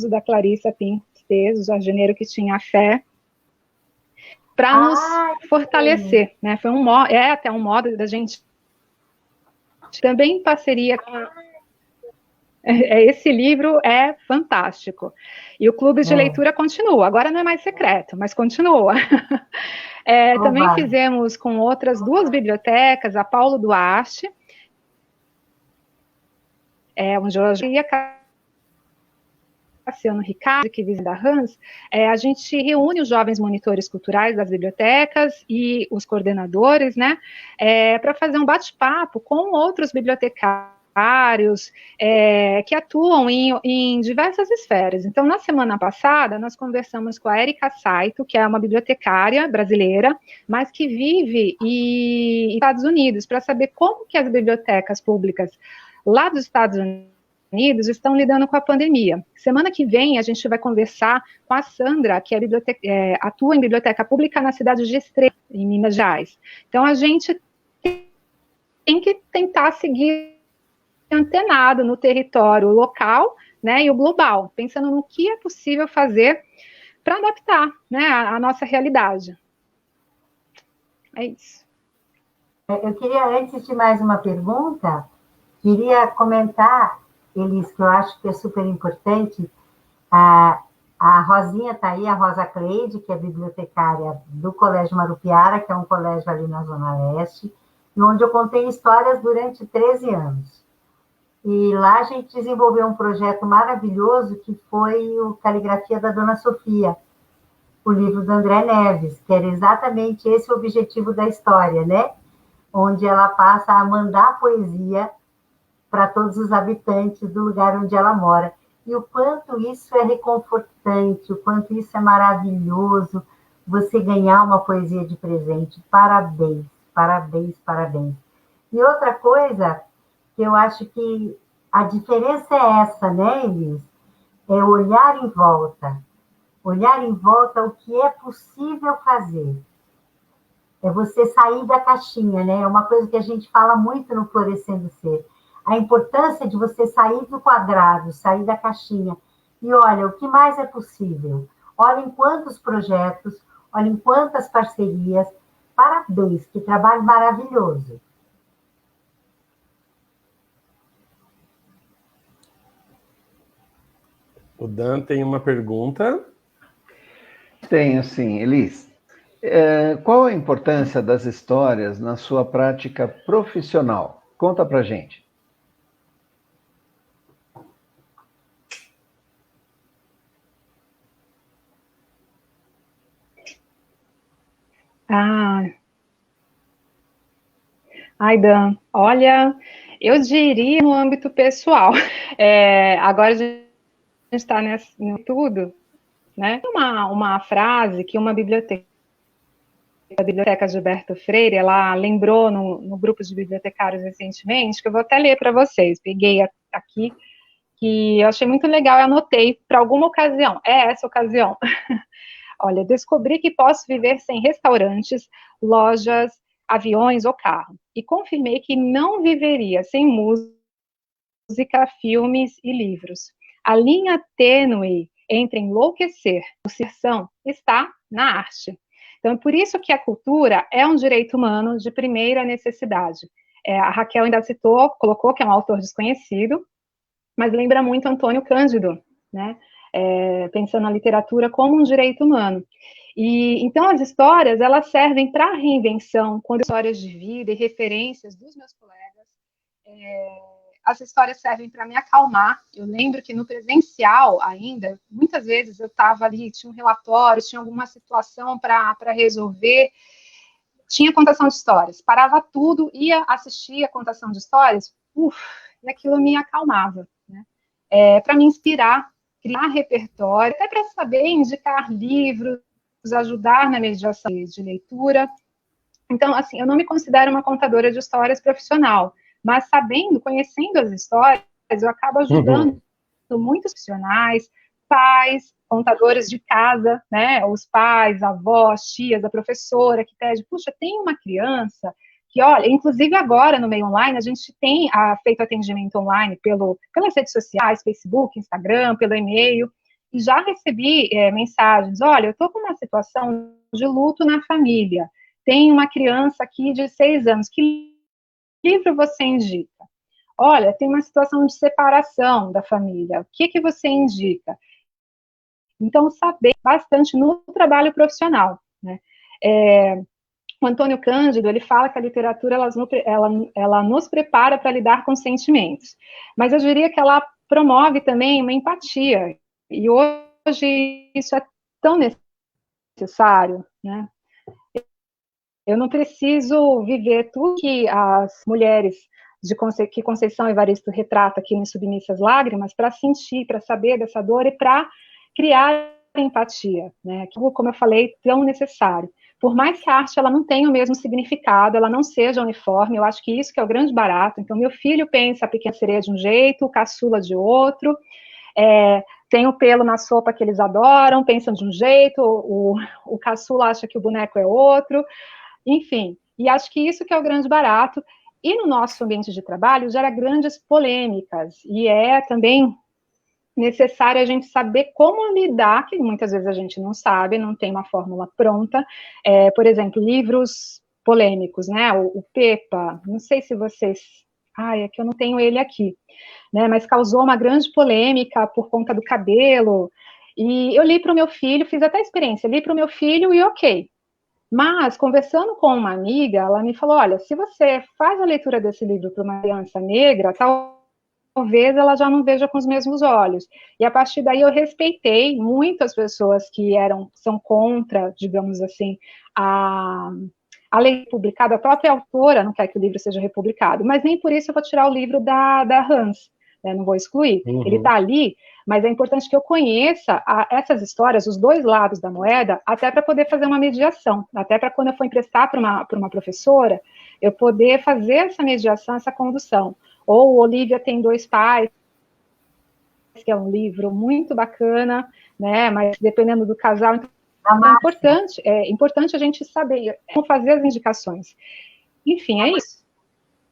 da Clarissa Pintes, o Jardineiro que Tinha Fé, para nos fortalecer, né? Foi até um modo da gente, também em parceria com... Esse livro é fantástico. E o clube de leitura continua. Agora não é mais secreto, mas continua. Também fizemos com outras duas bibliotecas, a Paulo Duarte, um Jorge e a Cassiano Ricardo, que visita a Hans. A gente reúne os jovens monitores culturais das bibliotecas e os coordenadores, né, para fazer um bate-papo com outros bibliotecários que atuam em diversas esferas. Então, na semana passada, nós conversamos com a Erika Saito, que é uma bibliotecária brasileira, mas que vive nos Estados Unidos, para saber como que as bibliotecas públicas lá dos Estados Unidos estão lidando com a pandemia. Semana que vem, a gente vai conversar com a Sandra, que atua em biblioteca pública na cidade de Estrela, em Minas Gerais. Então, a gente tem que tentar seguir antenado no território local, né, e o global, pensando no que é possível fazer para adaptar, né, a nossa realidade. É isso. Eu queria, antes de mais uma pergunta, queria comentar, Elis, que eu acho que é super importante, a Rosinha está aí, a Rosa Cleide, que é bibliotecária do Colégio Marupiara, que é um colégio ali na Zona Leste, e onde eu contei histórias durante 13 anos. E lá a gente desenvolveu um projeto maravilhoso que foi o Caligrafia da Dona Sofia, o livro do André Neves, que era exatamente esse o objetivo da história, né? Onde ela passa a mandar poesia para todos os habitantes do lugar onde ela mora. E o quanto isso é reconfortante, o quanto isso é maravilhoso, você ganhar uma poesia de presente. Parabéns, parabéns, parabéns. E outra coisa que eu acho que a diferença é essa, né, Elis? É olhar em volta. Olhar em volta o que é possível fazer. É você sair da caixinha, né? É uma coisa que a gente fala muito no Florescendo Ser. A importância de você sair do quadrado, sair da caixinha. E olha, o que mais é possível? Olhem quantos projetos, olhem quantas parcerias. Parabéns, que trabalho maravilhoso. O Dan tem uma pergunta. Tenho sim, Elis. Qual a importância das histórias na sua prática profissional? Conta pra gente. Ai, Dan, olha, eu diria no âmbito pessoal. Agora a gente está em tudo, né? Uma frase que uma biblioteca, a Biblioteca Gilberto Freire, ela lembrou no grupo de bibliotecários recentemente, que eu vou até ler para vocês. Peguei aqui, que eu achei muito legal e anotei para alguma ocasião. É essa ocasião. Olha, descobri que posso viver sem restaurantes, lojas, aviões ou carro. E confirmei que não viveria sem música, filmes e livros. A linha tênue entre enlouquecer e obsessão está na arte. Então, é por isso que a cultura é um direito humano de primeira necessidade. A Raquel ainda citou, colocou que é um autor desconhecido, mas lembra muito Antônio Cândido, né? Pensando na literatura como um direito humano. E então as histórias, elas servem para a reinvenção, quando histórias de vida e referências dos meus colegas, as histórias servem para me acalmar. Eu lembro que no presencial ainda, muitas vezes eu estava ali, tinha um relatório, tinha alguma situação para resolver, tinha contação de histórias, parava tudo, ia assistir a contação de histórias, e aquilo me acalmava, né? Para me inspirar, criar repertório, até para saber indicar livros, ajudar na mediação de leitura. Então, assim, eu não me considero uma contadora de histórias profissional, mas sabendo, conhecendo as histórias, eu acabo ajudando muitos profissionais, pais, contadores de casa, né, os pais, avós, tias, a professora que pede, puxa, tem uma criança que, olha, inclusive agora no meio online, a gente tem feito atendimento online pelas redes sociais, Facebook, Instagram, pelo e-mail, e já recebi mensagens, olha, eu estou com uma situação de luto na família, tem uma criança aqui de 6 anos, que livro você indica? Olha, tem uma situação de separação da família, o que você indica? Então, saber bastante no trabalho profissional, né? O Antônio Cândido, ele fala que a literatura, ela nos prepara para lidar com sentimentos, mas eu diria que ela promove também uma empatia, e hoje isso é tão necessário, né? Eu não preciso viver tudo que as mulheres que Conceição Evaristo retrata aqui em Submissas Lágrimas, para sentir, para saber dessa dor e para criar empatia, né? Como eu falei, tão necessário. Por mais que a arte ela não tenha o mesmo significado, ela não seja uniforme, eu acho que isso que é o grande barato. Então, meu filho pensa a Pequena Sereia de um jeito, o Caçula de outro, tem o pelo na sopa que eles adoram, pensam de um jeito, o Caçula acha que o boneco é outro, enfim. E acho que isso que é o grande barato. E no nosso ambiente de trabalho gera grandes polêmicas, e é também necessário a gente saber como lidar, que muitas vezes a gente não sabe, não tem uma fórmula pronta. Por exemplo, livros polêmicos, né? O Pepa, não sei se vocês... é que eu não tenho ele aqui, né? Mas causou uma grande polêmica por conta do cabelo. E eu li para o meu filho, fiz até a experiência, li para o meu filho e ok. Mas, conversando com uma amiga, ela me falou, olha, se você faz a leitura desse livro para uma criança negra, talvez ela já não veja com os mesmos olhos. E a partir daí eu respeitei muitas pessoas que são contra, digamos assim, a lei publicada, a própria autora não quer que o livro seja republicado, mas nem por isso eu vou tirar o livro da Hans, né, não vou excluir. Ele está ali, mas é importante que eu conheça essas histórias, os dois lados da moeda, até para poder fazer uma mediação, até para quando eu for emprestar para uma professora, eu poder fazer essa mediação, essa condução. Ou Olivia Tem Dois Pais, que é um livro muito bacana, né? Mas dependendo do casal, então, é importante a gente saber como fazer as indicações. Enfim, é isso.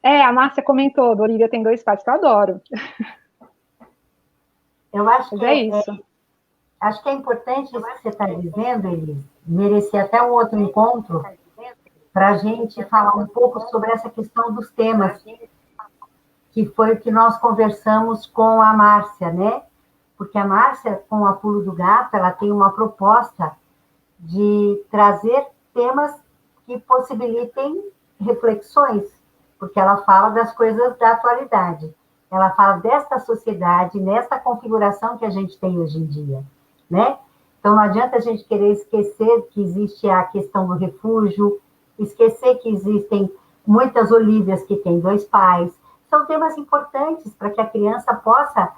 A Márcia comentou, do Olivia Tem Dois Pais, que eu adoro. Eu acho que é isso. Acho que é importante isso que você está dizendo, Elis, merecer até um outro encontro para a gente falar um pouco sobre essa questão dos temas, que foi o que nós conversamos com a Márcia, né? Porque a Márcia, com a Pulo do Gato, ela tem uma proposta de trazer temas que possibilitem reflexões, porque ela fala das coisas da atualidade. Ela fala desta sociedade, nessa configuração que a gente tem hoje em dia, né? Então, não adianta a gente querer esquecer que existe a questão do refúgio, esquecer que existem muitas Olívias que têm dois pais. São temas importantes para que a criança possa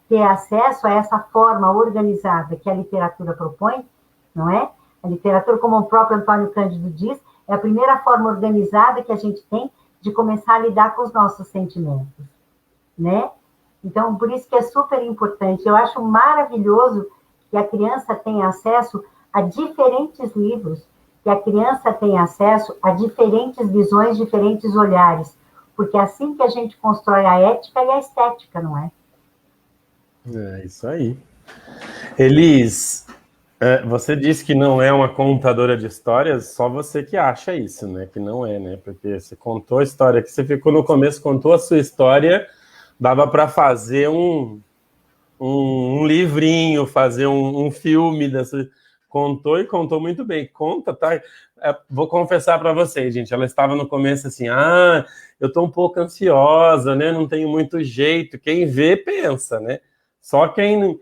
ter acesso a essa forma organizada que a literatura propõe, não é? A literatura, como o próprio Antônio Cândido diz, é a primeira forma organizada que a gente tem de começar a lidar com os nossos sentimentos, né? Então, por isso que é super importante. Eu acho maravilhoso que a criança tenha acesso a diferentes livros, que a criança tenha acesso a diferentes visões, diferentes olhares, porque é assim que a gente constrói a ética e a estética, não é? É isso aí. Elis, você disse que não é uma contadora de histórias, só você que acha isso, né? Que não é, né? Porque você contou a história que você ficou no começo, contou a sua história, dava para fazer um livrinho, fazer um filme dessa. Contou e contou muito bem. Conta, tá? Vou confessar para vocês, gente. Ela estava no começo assim, eu estou um pouco ansiosa, né? Não tenho muito jeito. Quem vê, pensa, né? Só quem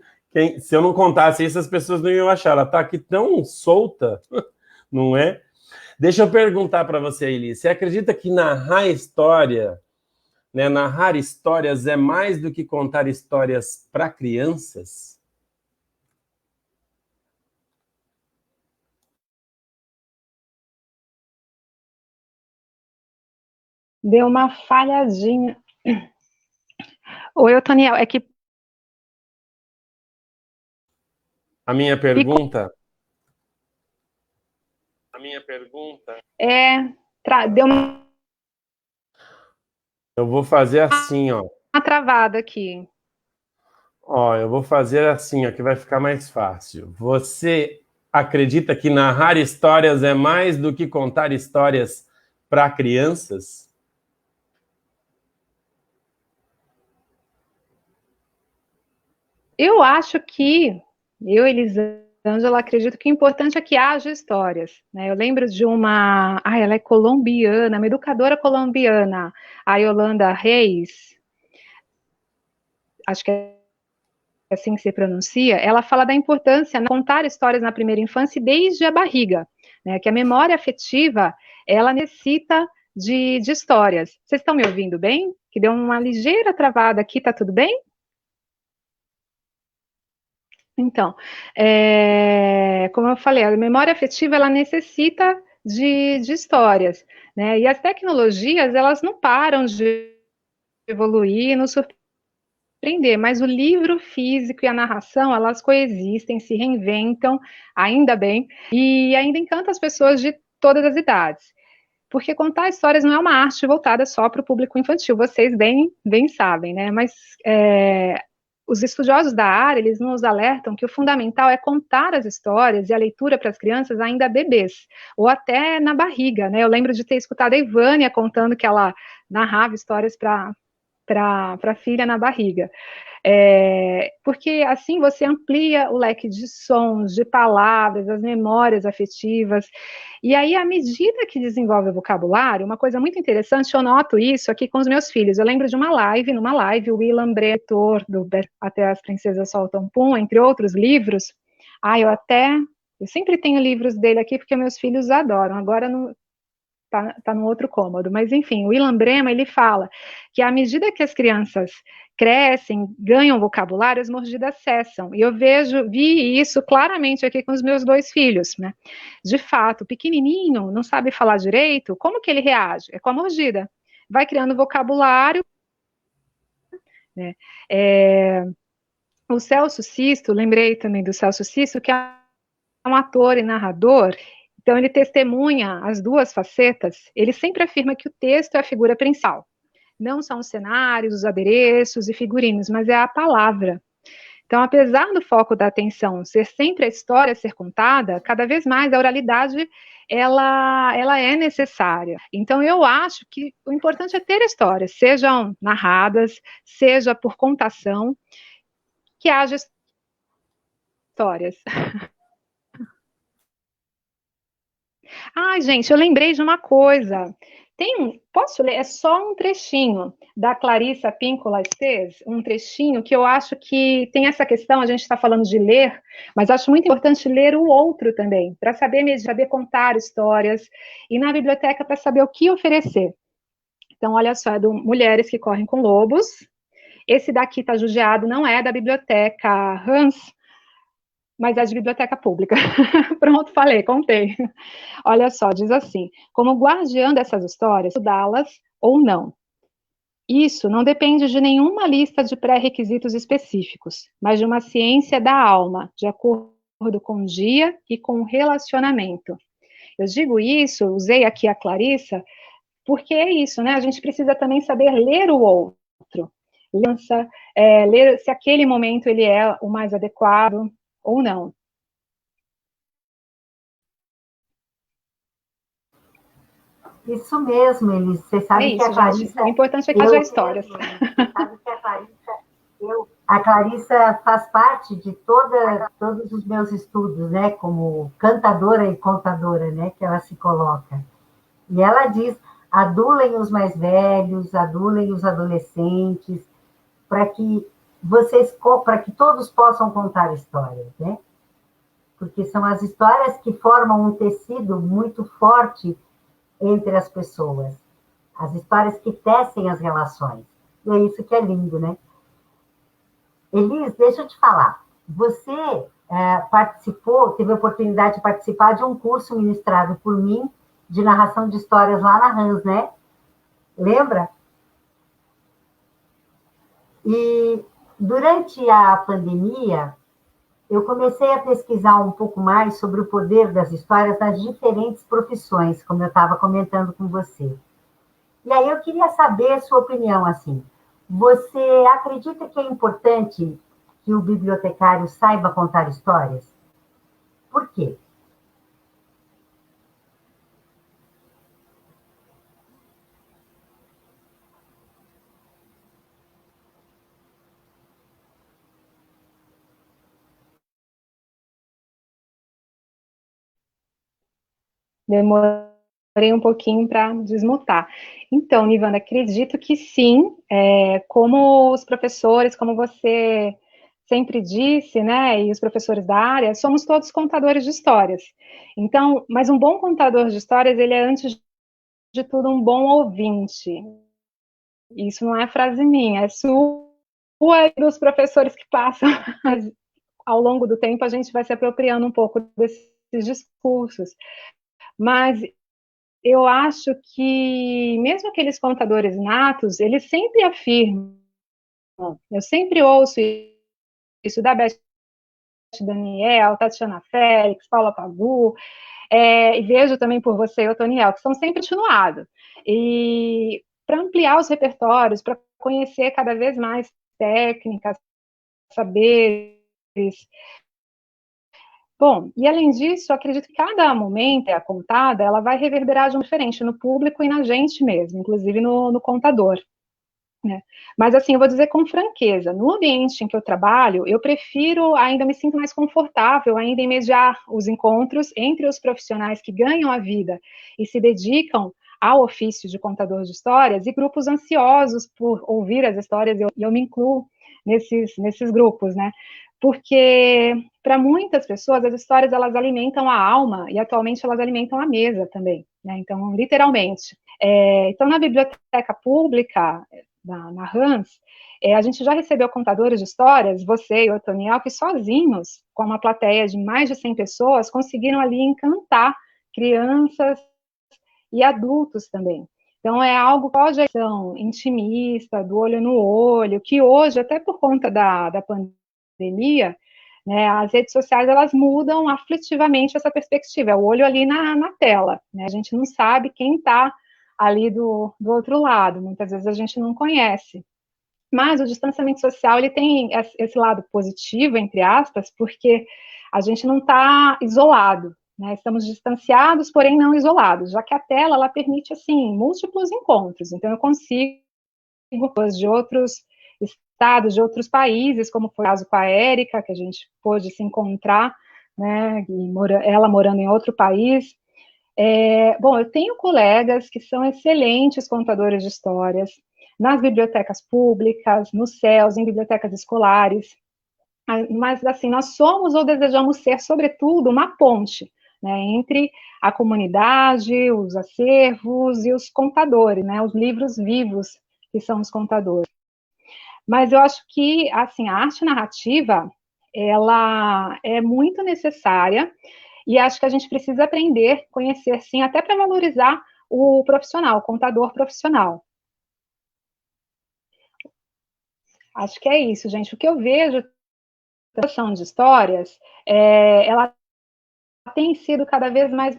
se eu não contasse isso, as pessoas não iam achar. Ela está aqui tão solta, não é? Deixa eu perguntar para você, Elis. Você acredita que narrar história, né? Narrar histórias é mais do que contar histórias para crianças? Deu uma falhadinha. Oi, Otoniel, é que... A minha pergunta... Deu uma... Eu vou fazer assim, ó. Uma travada aqui. Ó, eu vou fazer assim, ó, que vai ficar mais fácil. Você acredita que narrar histórias é mais do que contar histórias para crianças? Eu acho que, Elisângela, acredito que o importante é que haja histórias, né? Eu lembro de ela é colombiana, uma educadora colombiana, a Yolanda Reis, acho que é assim que se pronuncia, ela fala da importância de contar histórias na primeira infância desde a barriga, né? Que a memória afetiva, ela necessita de histórias. Vocês estão me ouvindo bem? Que deu uma ligeira travada aqui, tá tudo bem? Então, como eu falei, a memória afetiva, ela necessita de histórias, né? E as tecnologias, elas não param de evoluir e nos surpreender, mas o livro físico e a narração, elas coexistem, se reinventam, ainda bem, e ainda encanta as pessoas de todas as idades. Porque contar histórias não é uma arte voltada só para o público infantil, vocês bem sabem, né? Mas os estudiosos da área, eles nos alertam que o fundamental é contar as histórias e a leitura para as crianças ainda bebês, ou até na barriga, né? Eu lembro de ter escutado a Ivânia contando que ela narrava histórias para a filha na barriga. Porque assim você amplia o leque de sons, de palavras, as memórias afetivas, e aí, à medida que desenvolve o vocabulário, uma coisa muito interessante, eu noto isso aqui com os meus filhos, eu lembro de numa live, o Will Lambré, autor do Até as Princesas Soltam Pum, entre outros livros, eu sempre tenho livros dele aqui, porque meus filhos adoram, agora tá no outro cômodo, mas enfim, o Ilan Brema, ele fala que à medida que as crianças crescem, ganham vocabulário, as mordidas cessam, e eu vi isso claramente aqui com os meus 2 filhos, né, de fato, o pequenininho não sabe falar direito, como que ele reage? É com a mordida, vai criando vocabulário, né, o Celso Sisto, lembrei também do Celso Sisto, que é um ator e narrador. Então, ele testemunha as 2 facetas, ele sempre afirma que o texto é a figura principal. Não são os cenários, os adereços e figurinos, mas é a palavra. Então, apesar do foco da atenção ser sempre a história a ser contada, cada vez mais a oralidade, ela é necessária. Então, eu acho que o importante é ter histórias, sejam narradas, seja por contação, que haja histórias. Ai, gente, eu lembrei de uma coisa. Posso ler? É só um trechinho da Clarissa Pinkola Estes, um trechinho que eu acho que tem essa questão, a gente está falando de ler, mas acho muito importante ler o outro também, para saber contar histórias, e na biblioteca para saber o que oferecer. Então, olha só, é do Mulheres que Correm com Lobos. Esse daqui está judiado, não é da biblioteca Hans, mas é de biblioteca pública. Pronto, falei, contei. Olha só, diz assim: como guardiã dessas histórias, estudá-las ou não. Isso não depende de nenhuma lista de pré-requisitos específicos, mas de uma ciência da alma, de acordo com o dia e com o relacionamento. Eu digo isso, usei aqui a Clarissa, porque é isso, né? A gente precisa também saber ler o outro. Ler se aquele momento ele é o mais adequado ou não. Isso mesmo, Elis. Você sabe que a Clarissa... Gente. O importante é que haja histórias. Você sabe que a Clarissa faz parte de todos os meus estudos, né? Como cantadora e contadora, né? Que ela se coloca. E ela diz: adulem os mais velhos, adulem os adolescentes, para que todos possam contar histórias, né? Porque são as histórias que formam um tecido muito forte entre as pessoas. As histórias que tecem as relações. E é isso que é lindo, né? Elis, deixa eu te falar. Você teve a oportunidade de participar de um curso ministrado por mim de narração de histórias lá na Hans, né? Lembra? E durante a pandemia, eu comecei a pesquisar um pouco mais sobre o poder das histórias nas diferentes profissões, como eu estava comentando com você. E aí eu queria saber a sua opinião, assim. Você acredita que é importante que o bibliotecário saiba contar histórias? Por quê? Demorei um pouquinho para desmutar. Então, Nivana, acredito que sim, como os professores, como você sempre disse, né, e os professores da área, somos todos contadores de histórias. Então, mas um bom contador de histórias, ele é, antes de tudo, um bom ouvinte. Isso não é frase minha, é sua e dos professores que passam. Ao longo do tempo, a gente vai se apropriando um pouco desses discursos. Mas eu acho que, mesmo aqueles contadores natos, eles sempre afirmam, eu sempre ouço isso da Beth Daniel, Tatiana Félix, Paula Pagu, e vejo também por você, Otoniel, que são sempre continuados. E para ampliar os repertórios, para conhecer cada vez mais técnicas, saberes. Bom, e além disso, acredito que cada momento é contada, ela vai reverberar de um diferente no público e na gente mesmo, inclusive no contador. Né? Mas assim, eu vou dizer com franqueza, no ambiente em que eu trabalho, eu prefiro, ainda me sinto mais confortável, ainda em mediar os encontros entre os profissionais que ganham a vida e se dedicam ao ofício de contador de histórias e grupos ansiosos por ouvir as histórias, e eu me incluo nesses grupos, né? Porque para muitas pessoas as histórias elas alimentam a alma e atualmente elas alimentam a mesa também, né? Então, literalmente. Então, na biblioteca pública, na Hans, a gente já recebeu contadores de histórias, você e o Otoniel, que sozinhos, com uma plateia de mais de 100 pessoas, conseguiram ali encantar crianças e adultos também. Então, é algo projeção intimista, do olho no olho, que hoje, até por conta da pandemia, né, as redes sociais, elas mudam aflitivamente essa perspectiva, é o olho ali na tela, né, a gente não sabe quem está ali do outro lado, muitas vezes a gente não conhece. Mas o distanciamento social, ele tem esse lado positivo, entre aspas, porque a gente não está isolado, né? Estamos distanciados, porém não isolados, já que a tela, ela permite, assim, múltiplos encontros. Então, eu consigo pessoas de outros estados, de outros países, como foi o caso com a Érica, que a gente pôde se encontrar, né? Ela morando em outro país. Bom, eu tenho colegas que são excelentes contadores de histórias, nas bibliotecas públicas, nos CELS, em bibliotecas escolares, mas, assim, nós somos ou desejamos ser, sobretudo, uma ponte, né, entre a comunidade, os acervos e os contadores, né, os livros vivos, que são os contadores. Mas eu acho que, assim, a arte narrativa, ela é muito necessária, e acho que a gente precisa aprender, conhecer, sim, até para valorizar o profissional, o contador profissional. Acho que é isso, gente. O que eu vejo da produção de histórias, ela tem sido cada vez mais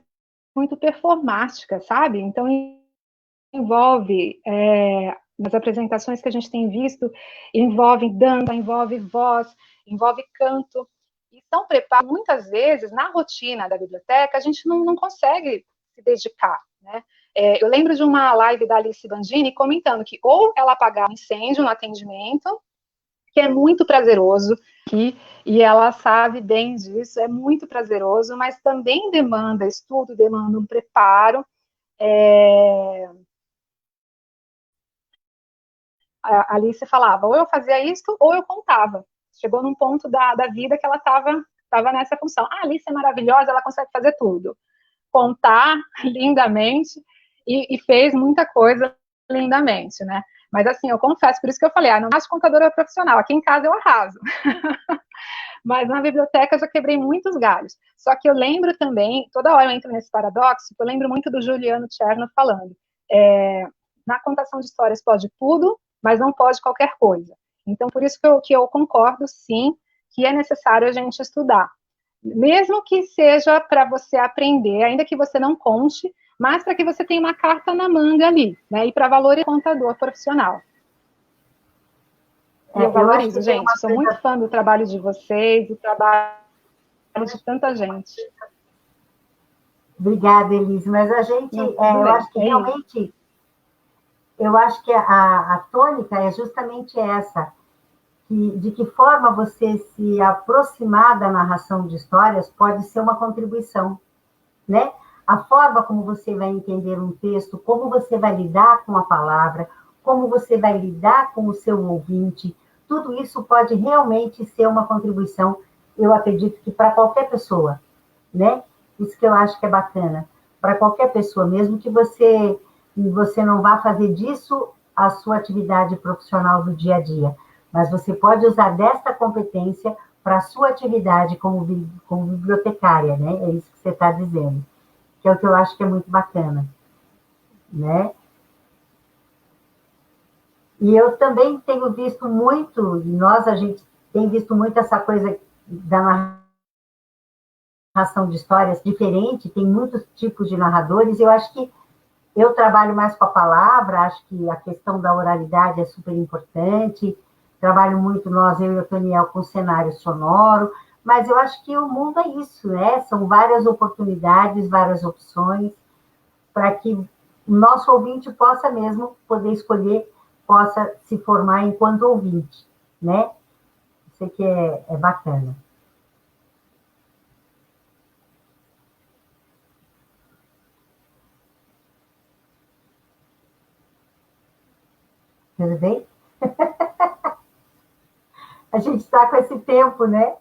muito performática, sabe? Então, envolve, nas apresentações que a gente tem visto, envolve dança, envolve voz, envolve canto. Então, preparo, muitas vezes, na rotina da biblioteca, a gente não consegue se dedicar, né? Eu lembro de uma live da Alice Bandini comentando que ou ela apagava um incêndio no atendimento, que é muito prazeroso, e ela sabe bem disso, é muito prazeroso, mas também demanda estudo, demanda um preparo. A Alice falava, ou eu fazia isso, ou eu contava. Chegou num ponto da vida que ela estava nessa função. A Alice é maravilhosa, ela consegue fazer tudo. Contar lindamente, e fez muita coisa lindamente, né? Mas, assim, eu confesso, por isso que eu falei, não acho contadora profissional, aqui em casa eu arraso. Mas na biblioteca eu já quebrei muitos galhos. Só que eu lembro também, toda hora eu entro nesse paradoxo, eu lembro muito do Juliano Cherno falando, na contação de histórias pode tudo, mas não pode qualquer coisa. Então, por isso que eu concordo, sim, que é necessário a gente estudar. Mesmo que seja para você aprender, ainda que você não conte, mas para que você tenha uma carta na manga ali, né? E para valorizar o contador profissional. Eu valorizo, gente. Sou muito fã do trabalho de vocês, do trabalho de tanta gente. Obrigada, Elise. Mas a gente, eu acho que realmente, eu acho que a tônica é justamente essa, de que forma você se aproximar da narração de histórias pode ser uma contribuição, né? A forma como você vai entender um texto, como você vai lidar com a palavra, como você vai lidar com o seu ouvinte, tudo isso pode realmente ser uma contribuição, eu acredito que para qualquer pessoa, né? Isso que eu acho que é bacana. Para qualquer pessoa, mesmo que você e você não vai fazer disso a sua atividade profissional do dia a dia, mas você pode usar desta competência para a sua atividade como bibliotecária, né? É isso que você está dizendo, que é o que eu acho que é muito bacana, né? E eu também tenho visto muito, a gente tem visto muito essa coisa da narração de histórias diferente, tem muitos tipos de narradores, eu acho que eu trabalho mais com a palavra, acho que a questão da oralidade é super importante, trabalho muito eu e o Toniel, com cenário sonoro, mas eu acho que o mundo é isso, né? São várias oportunidades, várias opções, para que o nosso ouvinte possa mesmo poder escolher, possa se formar enquanto ouvinte, né? Isso aqui é bacana. Tudo bem? A gente está com esse tempo, né?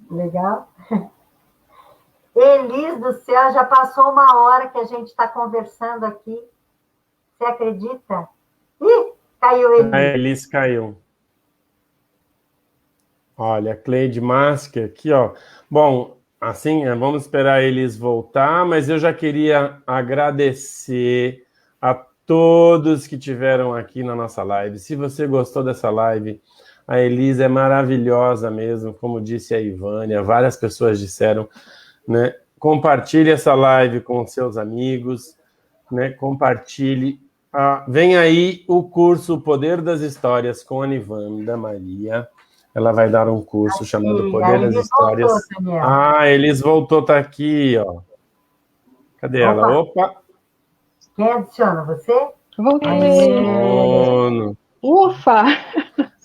Legal. Elis do céu, já passou 1 hora que a gente está conversando aqui. Você acredita? Ih, caiu Elis. A Elis caiu. Olha, Cleide Masker aqui, ó. Bom, assim, vamos esperar eles voltar, mas eu já queria agradecer a todos que tiveram aqui na nossa live. Se você gostou dessa live, a Elis é maravilhosa mesmo, como disse a Ivânia, várias pessoas disseram, né? Compartilhe essa live com seus amigos, né? Compartilhe. Vem aí o curso O Poder das Histórias com a Nivanda Maria. Ela vai dar um curso chamado Poder das Histórias. Elis voltou, tá aqui, ó. Cadê ela? Opa! Quem adiciona? Você? Voltei. Ufa!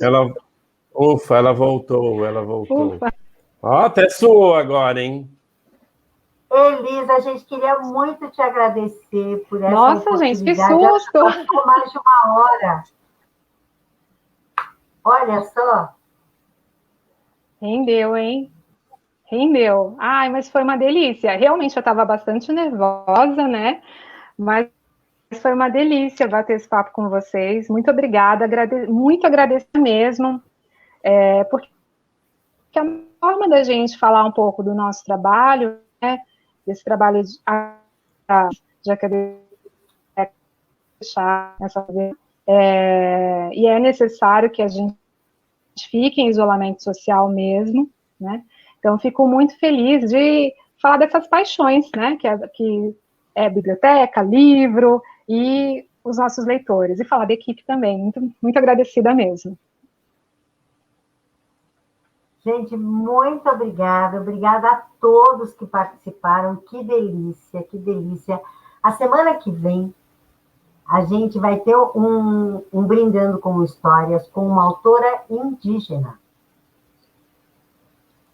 Ela voltou. Ufa. Ó, até suou agora, hein? Elis, a gente queria muito te agradecer por essa Nossa, gente, que susto! Passou mais de 1 hora. Olha só. Rendeu, hein? Rendeu. Ai, mas foi uma delícia. Realmente eu estava bastante nervosa, né? Mas foi uma delícia bater esse papo com vocês. Muito obrigada. Muito agradecer mesmo. Porque a forma da gente falar um pouco do nosso trabalho, né? Desse trabalho de academia, deixar nessa vez. E é necessário que a gente fique em isolamento social mesmo, né? Então, fico muito feliz de falar dessas paixões, né? Que é biblioteca, livro e os nossos leitores. E falar da equipe também. Muito, muito agradecida mesmo. Gente, muito obrigada. Obrigada a todos que participaram. Que delícia, que delícia. A semana que vem, a gente vai ter um Brindando com Histórias com uma autora indígena.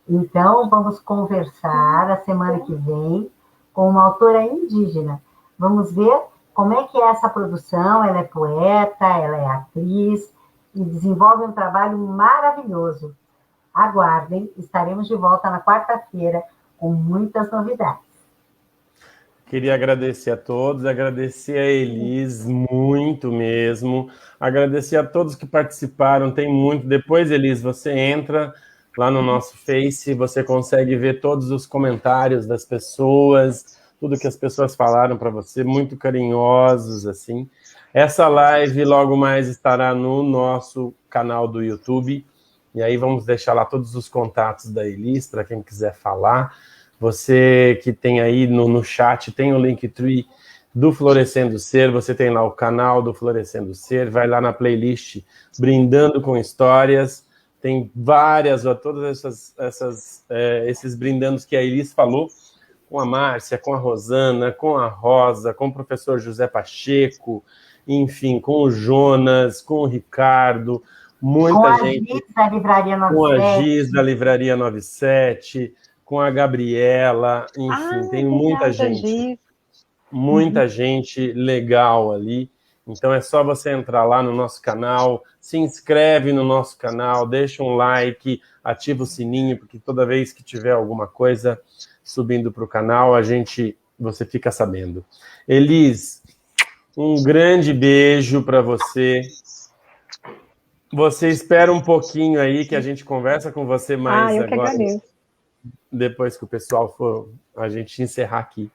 Então, vamos conversar a semana que vem com uma autora indígena. Vamos ver como é que é essa produção. Ela é poeta, ela é atriz e desenvolve um trabalho maravilhoso. Aguardem, estaremos de volta na quarta-feira com muitas novidades. Queria agradecer a todos, agradecer a Elis muito mesmo, agradecer a todos que participaram, tem muito. Depois, Elis, você entra lá no nosso Face, você consegue ver todos os comentários das pessoas, tudo que as pessoas falaram para você, muito carinhosos, assim. Essa live logo mais estará no nosso canal do YouTube, e aí vamos deixar lá todos os contatos da Elis, para quem quiser falar. Você que tem aí no chat, tem o Linktree do Florescendo Ser, você tem lá o canal do Florescendo Ser, vai lá na playlist Brindando com Histórias, tem várias, todas esses brindandos que a Elis falou, com a Márcia, com a Rosana, com a Rosa, com o professor José Pacheco, enfim, com o Jonas, com o Ricardo, muita gente. Com a Giz da Livraria 97. Com a Giz da Livraria 97, com a Gabriela, enfim, tem muita gente. Muita gente legal ali. Então é só você entrar lá no nosso canal, se inscreve no nosso canal, deixa um like, ativa o sininho, porque toda vez que tiver alguma coisa, subindo para o canal, você fica sabendo. Elis, um grande beijo para você. Você espera um pouquinho aí que a gente conversa com você mais eu que agora. agradeço. Depois que o pessoal for a gente encerrar aqui,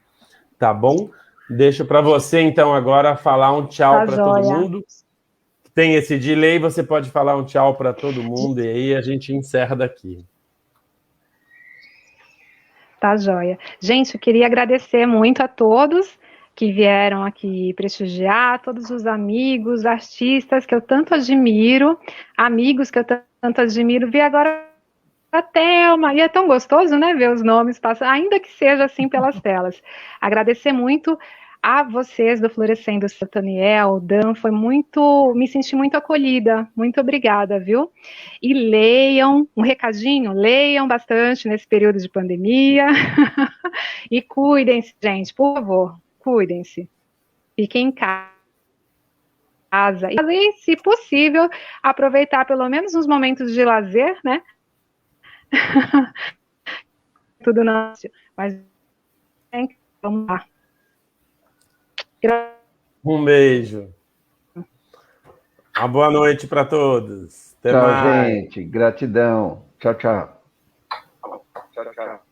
tá bom? Deixo para você então agora falar um tchau para todo mundo. Tem esse delay, você pode falar um tchau para todo mundo e aí a gente encerra daqui. Tá joia. Gente, eu queria agradecer muito a todos que vieram aqui prestigiar, todos os amigos, artistas que eu tanto admiro, amigos que eu tanto admiro. Vi agora a Thelma, e é tão gostoso, né, ver os nomes passando, ainda que seja assim pelas telas. Agradecer muito a vocês do Florescendo, Toniel, Dan, me senti muito acolhida, muito obrigada, viu? E leiam, um recadinho, leiam bastante nesse período de pandemia, e cuidem-se, gente, por favor, cuidem-se, fiquem em casa, e se possível, aproveitar pelo menos uns momentos de lazer, né? Tudo nosso, mas vamos lá. Um beijo. Uma boa noite para todos. Até Tchau, mais. gente. Gratidão. Tchau, tchau. Tchau, tchau.